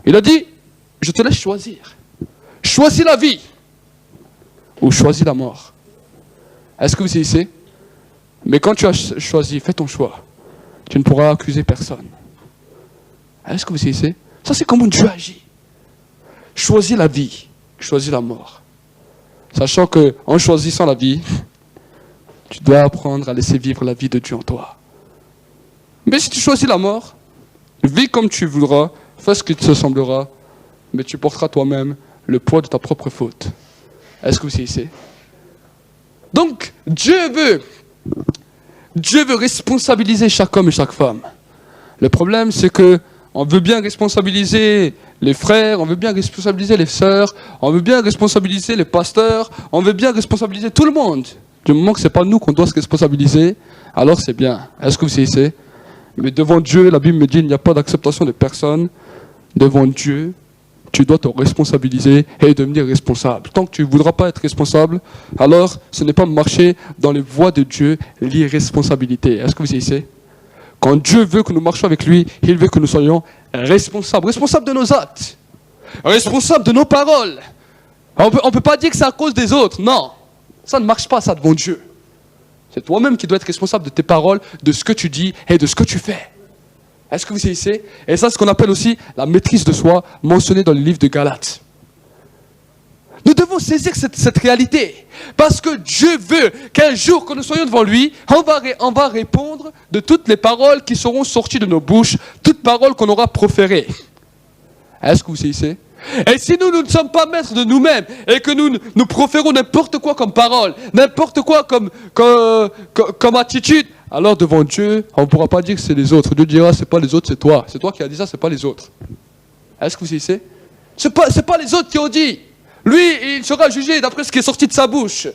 Il a dit, je te laisse choisir. Choisis la vie ou choisis la mort. Est-ce que vous saisissez? Mais quand tu as choisi, fais ton choix. Tu ne pourras accuser personne. Est-ce que vous saisissez? Ça, c'est comment Dieu agit. Choisis la vie, choisis la mort. Sachant qu'en choisissant la vie, tu dois apprendre à laisser vivre la vie de Dieu en toi. Mais si tu choisis la mort, vis comme tu voudras, fais ce qui te semblera, mais tu porteras toi-même le poids de ta propre faute. Est-ce que vous saisissez? Donc, Dieu veut responsabiliser chaque homme et chaque femme. Le problème, c'est que on veut bien responsabiliser les frères, on veut bien responsabiliser les sœurs, on veut bien responsabiliser les pasteurs, on veut bien responsabiliser tout le monde. Du moment que ce n'est pas nous qu'on doit se responsabiliser, alors c'est bien. Est-ce que vous saisissez? Mais devant Dieu, la Bible me dit qu'il n'y a pas d'acceptation de personne. Devant Dieu, tu dois te responsabiliser et devenir responsable. Tant que tu ne voudras pas être responsable, alors ce n'est pas marcher dans les voies de Dieu, l'irresponsabilité. Est-ce que vous saisissez? Quand Dieu veut que nous marchions avec lui, il veut que nous soyons responsables. Responsables de nos actes. Responsables de nos paroles. On ne peut pas dire que c'est à cause des autres. Non. Ça ne marche pas, ça, devant Dieu. C'est toi-même qui dois être responsable de tes paroles, de ce que tu dis et de ce que tu fais. Est-ce que vous saisissez? Et ça, c'est ce qu'on appelle aussi la maîtrise de soi, mentionnée dans le livre de Galates. Nous devons saisir cette réalité. Parce que Dieu veut qu'un jour, quand nous soyons devant lui, on va répondre de toutes les paroles qui seront sorties de nos bouches, toutes paroles qu'on aura proférées. Est-ce que vous saisissez? Et si nous ne sommes pas maîtres de nous-mêmes et que nous proférons n'importe quoi comme parole, n'importe quoi comme attitude, alors devant Dieu, on ne pourra pas dire que c'est les autres. Dieu dira, c'est pas les autres, c'est toi. C'est toi qui as dit ça, c'est pas les autres. Est-ce que vous savez? C'est pas les autres qui ont dit. Lui, il sera jugé d'après ce qui est sorti de sa bouche.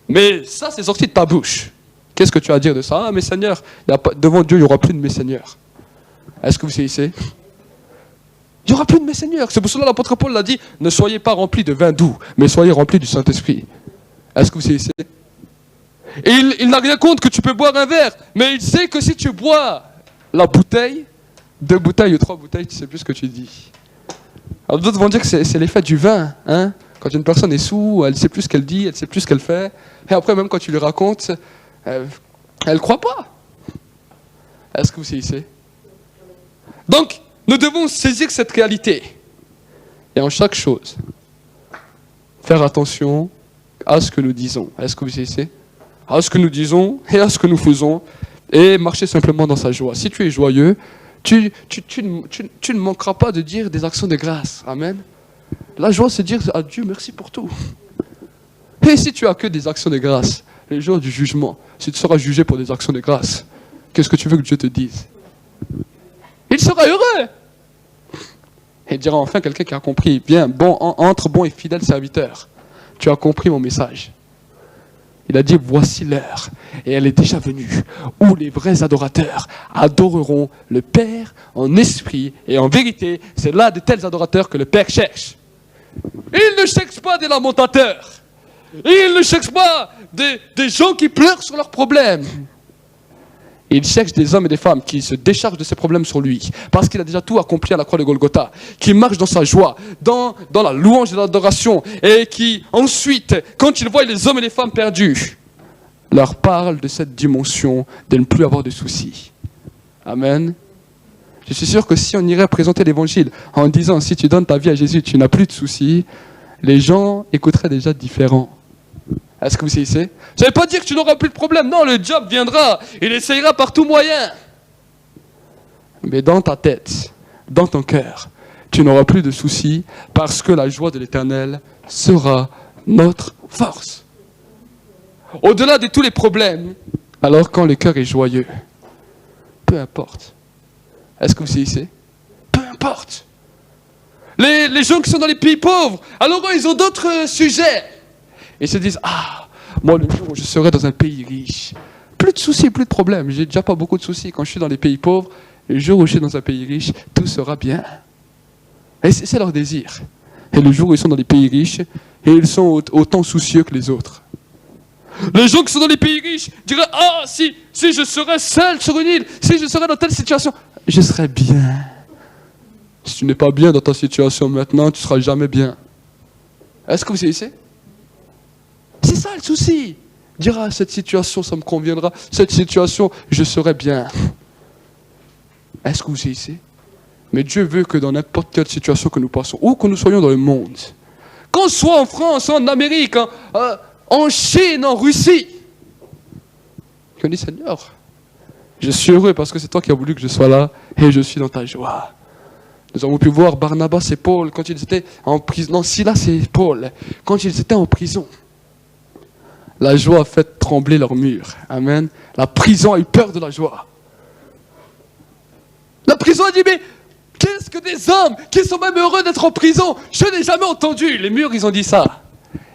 Mais ça, c'est sorti de ta bouche. Qu'est-ce que tu as à dire de ça? Ah, mes seigneurs, devant Dieu, il n'y aura plus de mes seigneurs. Est-ce que vous savez? Il n'y aura plus de mes seigneurs. C'est pour cela que l'apôtre Paul l'a dit, ne soyez pas remplis de vin doux, mais soyez remplis du Saint-Esprit. Est-ce que vous savez? Et il n'a rien contre que tu peux boire un verre, mais il sait que si tu bois la bouteille, 2 bouteilles ou 3 bouteilles, tu sais plus ce que tu dis. Alors d'autres vont dire que c'est l'effet du vin. Hein? Quand une personne est sous, elle ne sait plus ce qu'elle dit, elle ne sait plus ce qu'elle fait. Et après, même quand tu lui racontes, elle ne croit pas. Est-ce que vous savez? Donc, nous devons saisir cette réalité. Et en chaque chose, faire attention à ce que nous disons. Est-ce que vous savez? À ce que nous disons et à ce que nous faisons. Et marcher simplement dans sa joie. Si tu es joyeux, tu ne manqueras pas de dire des actions de grâce. Amen. La joie, c'est dire à Dieu merci pour tout. Et si tu as que des actions de grâce, les jours du jugement, si tu seras jugé pour des actions de grâce, qu'est-ce que tu veux que Dieu te dise? Il sera heureux. Et il dira enfin quelqu'un qui a compris. Bien, entre bon et fidèle serviteur. Tu as compris mon message. Il a dit, voici l'heure, et elle est déjà venue, où les vrais adorateurs adoreront le Père en esprit et en vérité. C'est là de tels adorateurs que le Père cherche. Il ne cherche pas des lamentateurs. Il ne cherche pas des gens qui pleurent sur leurs problèmes. Il cherche des hommes et des femmes qui se déchargent de ses problèmes sur lui, parce qu'il a déjà tout accompli à la croix de Golgotha, qui marchent dans sa joie, dans la louange et l'adoration, et qui ensuite, quand ils voient les hommes et les femmes perdus, leur parlent de cette dimension de ne plus avoir de soucis. Amen. Je suis sûr que si on irait présenter l'évangile en disant, si tu donnes ta vie à Jésus, tu n'as plus de soucis, les gens écouteraient déjà différent. Est-ce que vous savez? Ça ne veut pas dire que tu n'auras plus de problème. Non, le diable viendra. Il essayera par tout moyen. Mais dans ta tête, dans ton cœur, tu n'auras plus de soucis parce que la joie de l'Éternel sera notre force. Au-delà de tous les problèmes, alors quand le cœur est joyeux, peu importe. Est-ce que vous savez? Peu importe. Les gens qui sont dans les pays pauvres, alors ils ont d'autres sujets. Ils se disent, ah, moi le jour où je serai dans un pays riche, plus de soucis, plus de problèmes. J'ai déjà pas beaucoup de soucis quand je suis dans les pays pauvres. Le jour où je suis dans un pays riche, tout sera bien. Et c'est leur désir. Et le jour où ils sont dans les pays riches, et ils sont autant soucieux que les autres. Les gens qui sont dans les pays riches diraient, ah, si je serais seul sur une île, si je serais dans telle situation, je serais bien. Si tu n'es pas bien dans ta situation maintenant, tu ne seras jamais bien. Est-ce que vous savez? C'est ça le souci. Dire, ah, cette situation, ça me conviendra. Cette situation, je serai bien. Est-ce que vous savez? Mais Dieu veut que dans n'importe quelle situation que nous passons, ou que nous soyons dans le monde, qu'on soit en France, en Amérique, en Chine, en Russie, qu'on dit, Seigneur, je suis heureux parce que c'est toi qui as voulu que je sois là, et je suis dans ta joie. Nous avons pu voir Barnabas et Paul quand ils étaient en prison. Non, Silas et Paul, quand ils étaient en prison. La joie a fait trembler leurs murs. Amen. La prison a eu peur de la joie. La prison a dit, mais qu'est-ce que des hommes qui sont même heureux d'être en prison? Je n'ai jamais entendu. Les murs, ils ont dit ça.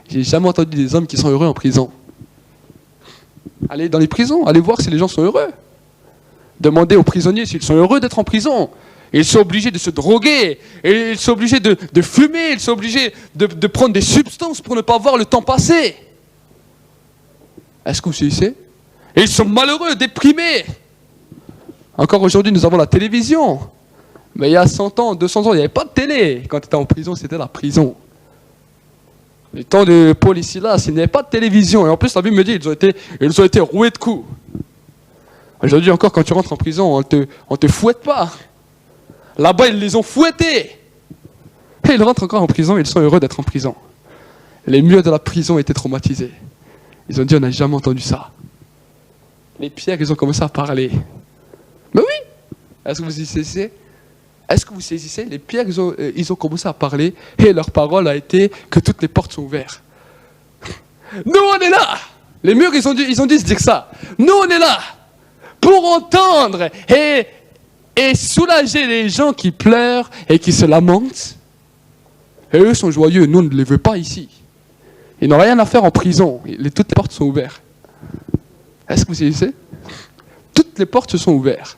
J'ai jamais entendu des hommes qui sont heureux en prison. Allez dans les prisons, allez voir si les gens sont heureux. Demandez aux prisonniers s'ils sont heureux d'être en prison. Ils sont obligés de se droguer, et ils sont obligés de fumer, ils sont obligés de prendre des substances pour ne pas voir le temps passer. Est-ce que vous savez? Et ils sont malheureux, déprimés. Encore aujourd'hui, nous avons la télévision. Mais il y a 100 ans, 200 ans, il n'y avait pas de télé. Quand tu étais en prison, c'était la prison. Le temps de Paul et Silas, il n'y avait pas de télévision. Et en plus, la Bible me dit, ils ont été roués de coups. Aujourd'hui encore, quand tu rentres en prison, on te fouette pas. Là-bas, ils les ont fouettés. Et ils rentrent encore en prison, ils sont heureux d'être en prison. Les murs de la prison étaient traumatisés. Ils ont dit, on n'a jamais entendu ça. Les pierres, ils ont commencé à parler. Mais oui! Est-ce que vous y savez? Est-ce que vous saisissez? Les pierres, ils ont commencé à parler et leur parole a été que toutes les portes sont ouvertes. Nous, on est là. Les murs, ils ont dû se dire ça. Nous, on est là pour entendre et soulager les gens qui pleurent et qui se lamentent. Et eux sont joyeux. Nous, on ne les veut pas ici. Ils n'ont rien à faire en prison. Toutes les portes sont ouvertes. Est-ce que vous saisissez? Toutes les portes sont ouvertes.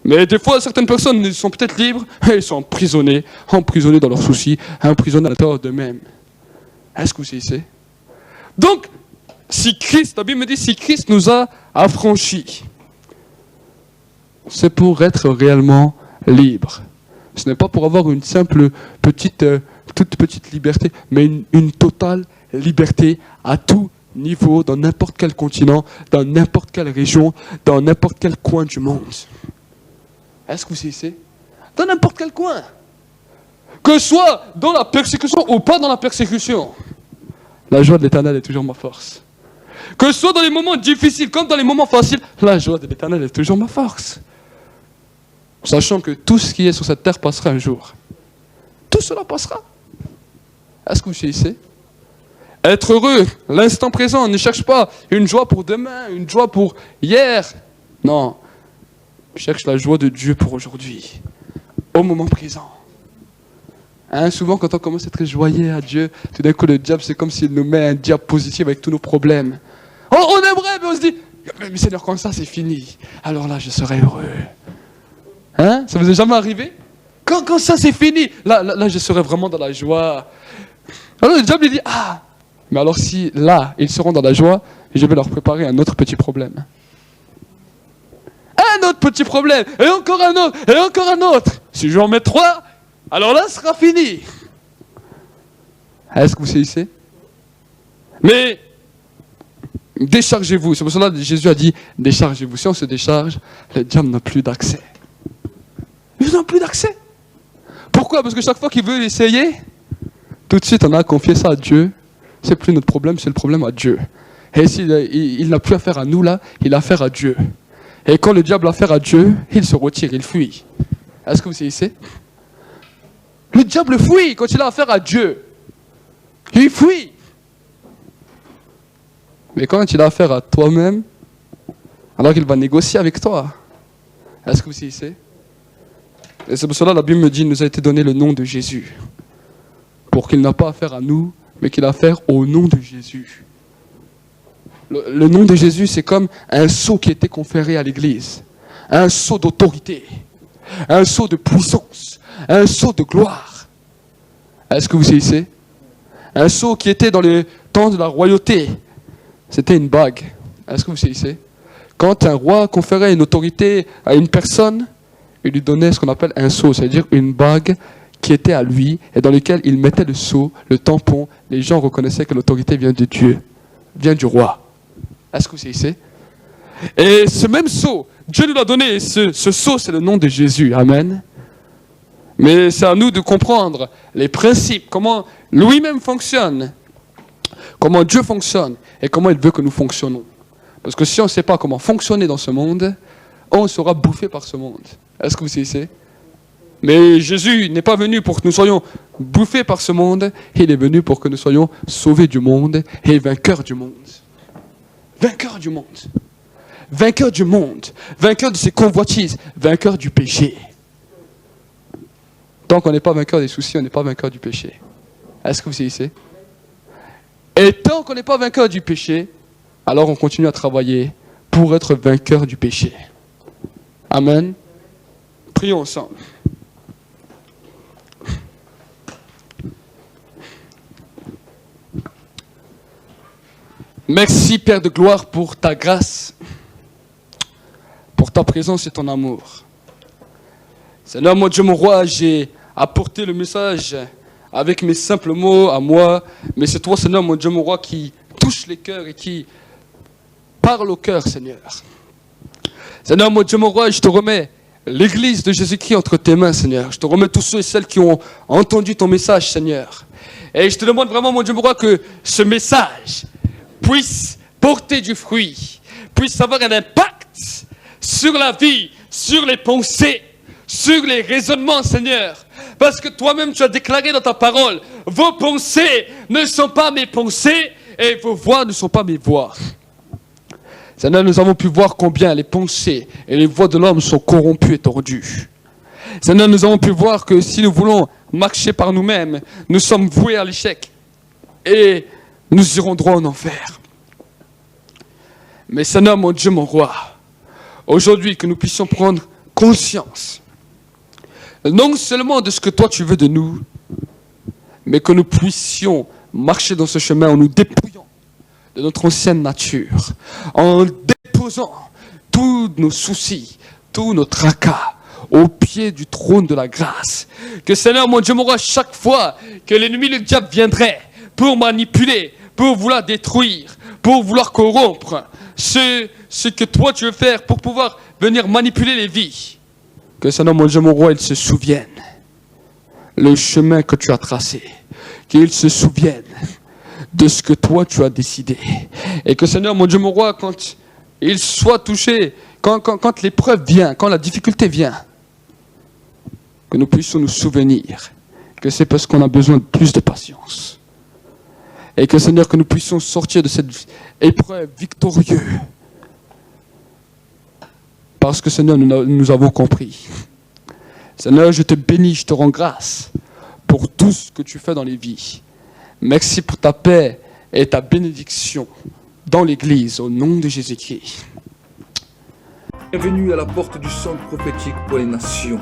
Mais des fois, certaines personnes sont peut-être libres et ils sont emprisonnés dans leurs soucis, emprisonnés à l'intérieur d'eux-mêmes. Est-ce que vous saisissez? Donc, si Christ, la Bible me dit, si Christ nous a affranchis, c'est pour être réellement libre. Ce n'est pas pour avoir une simple toute petite liberté, mais une totale liberté à tout niveau, dans n'importe quel continent, dans n'importe quelle région, dans n'importe quel coin du monde. Est-ce que vous saisissez? Dans n'importe quel coin. Que ce soit dans la persécution ou pas dans la persécution. La joie de l'Éternel est toujours ma force. Que ce soit dans les moments difficiles comme dans les moments faciles, la joie de l'Éternel est toujours ma force. Sachant que tout ce qui est sur cette terre passera un jour. Tout cela passera. Est-ce que vous saisissez? Être heureux, l'instant présent, ne cherche pas une joie pour demain, une joie pour hier. Non. Cherche la joie de Dieu pour aujourd'hui, au moment présent. Souvent, quand on commence à être joyeux à Dieu, tout d'un coup, le diable, c'est comme s'il nous met un diable positif avec tous nos problèmes. On aimerait, mais on se dit, mais Seigneur, quand ça, c'est fini, alors là, je serai heureux. Ça vous est jamais arrivé? Quand ça, c'est fini, là, je serai vraiment dans la joie. Alors le diable, il dit, mais alors si, là, ils seront dans la joie, je vais leur préparer un autre petit problème. Un autre petit problème, et encore un autre, et encore un autre. Si je en mets 3, alors là, ce sera fini. Est-ce que vous saisissez? Mais, déchargez-vous. C'est pour cela que Jésus a dit, déchargez-vous. Si on se décharge, le diable n'a plus d'accès. Il n'a plus d'accès. Pourquoi? Parce que chaque fois qu'il veut essayer, tout de suite, on a confié ça à Dieu. C'est plus notre problème, c'est le problème à Dieu. Et s'il il n'a plus affaire à nous là, il a affaire à Dieu. Et quand le diable a affaire à Dieu, il se retire, il fuit. Est-ce que vous saisissez? Le diable fuit quand il a affaire à Dieu. Il fuit. Mais quand il a affaire à toi-même, alors qu'il va négocier avec toi. Est-ce que vous saisissez? Et c'est pour cela que la Bible me dit, il nous a été donné le nom de Jésus. Pour qu'il n'a pas affaire à nous, mais qu'il a affaire au nom de Jésus. Le nom de Jésus, c'est comme un sceau qui était conféré à l'Église. Un sceau d'autorité. Un sceau de puissance. Un sceau de gloire. Est-ce que vous saisissez? Un sceau qui était dans le temps de la royauté. C'était une bague. Est-ce que vous saisissez? Quand un roi conférait une autorité à une personne, il lui donnait ce qu'on appelle un sceau, c'est-à-dire une bague qui était à lui et dans lequel il mettait le sceau, le tampon. Les gens reconnaissaient que l'autorité vient de Dieu, vient du roi. Est-ce que vous saisissez? Et ce même sceau, Dieu nous l'a donné. Ce sceau, c'est le nom de Jésus. Amen. Mais c'est à nous de comprendre les principes, comment lui-même fonctionne, comment Dieu fonctionne et comment il veut que nous fonctionnons. Parce que si on ne sait pas comment fonctionner dans ce monde, on sera bouffé par ce monde. Est-ce que vous saisissez? Mais Jésus n'est pas venu pour que nous soyons bouffés par ce monde. Il est venu pour que nous soyons sauvés du monde et vainqueurs du monde. Vainqueur du monde. Vainqueur du monde. Vainqueur de ses convoitises. Vainqueur du péché. Tant qu'on n'est pas vainqueur des soucis, on n'est pas vainqueur du péché. Est-ce que vous saisissez? Et tant qu'on n'est pas vainqueur du péché, alors on continue à travailler pour être vainqueur du péché. Amen. Prions ensemble. Merci Père de gloire pour ta grâce, pour ta présence et ton amour. Seigneur, mon Dieu, mon roi, j'ai apporté le message avec mes simples mots à moi, mais c'est toi, Seigneur, mon Dieu, mon roi, qui touche les cœurs et qui parle au cœur, Seigneur. Seigneur, mon Dieu, mon roi, je te remets l'Église de Jésus-Christ entre tes mains, Seigneur. Je te remets tous ceux et celles qui ont entendu ton message, Seigneur. Et je te demande vraiment, mon Dieu, mon roi, que ce message puisse porter du fruit, puisse avoir un impact sur la vie, sur les pensées, sur les raisonnements, Seigneur. Parce que toi-même, tu as déclaré dans ta parole, vos pensées ne sont pas mes pensées et vos voix ne sont pas mes voix. Seigneur, nous avons pu voir combien les pensées et les voix de l'homme sont corrompues et tordues. Seigneur, nous avons pu voir que si nous voulons marcher par nous-mêmes, nous sommes voués à l'échec et nous irons droit en enfer. Mais Seigneur, mon Dieu, mon roi, aujourd'hui que nous puissions prendre conscience, non seulement de ce que toi tu veux de nous, mais que nous puissions marcher dans ce chemin en nous dépouillant de notre ancienne nature, en déposant tous nos soucis, tous nos tracas au pied du trône de la grâce. Que Seigneur, mon Dieu, mon roi, chaque fois que l'ennemi, le diable, viendrait pour manipuler, pour vouloir détruire, pour vouloir corrompre ce que toi tu veux faire pour pouvoir venir manipuler les vies, que Seigneur, mon Dieu, mon roi, il se souvienne le chemin que tu as tracé, qu'il se souvienne de ce que toi tu as décidé, et que Seigneur, mon Dieu, mon roi, quand il soit touché, quand l'épreuve vient, quand la difficulté vient, que nous puissions nous souvenir que c'est parce qu'on a besoin de plus de patience, et que Seigneur, que nous puissions sortir de cette épreuve victorieux, parce que Seigneur, nous avons compris. Seigneur, je te bénis, je te rends grâce pour tout ce que tu fais dans les vies. Merci pour ta paix et ta bénédiction dans l'Église, au nom de Jésus-Christ. Bienvenue à la porte du centre prophétique pour les nations.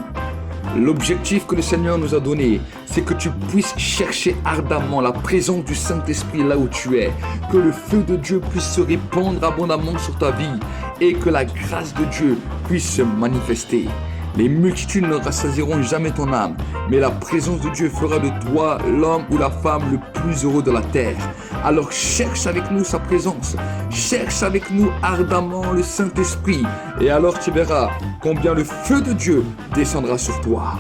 L'objectif que le Seigneur nous a donné, c'est que tu puisses chercher ardemment la présence du Saint-Esprit là où tu es, que le feu de Dieu puisse se répandre abondamment sur ta vie et que la grâce de Dieu puisse se manifester. Les multitudes ne rassasieront jamais ton âme, mais la présence de Dieu fera de toi l'homme ou la femme le plus heureux de la terre. Alors cherche avec nous sa présence, cherche avec nous ardemment le Saint-Esprit, et alors tu verras combien le feu de Dieu descendra sur toi.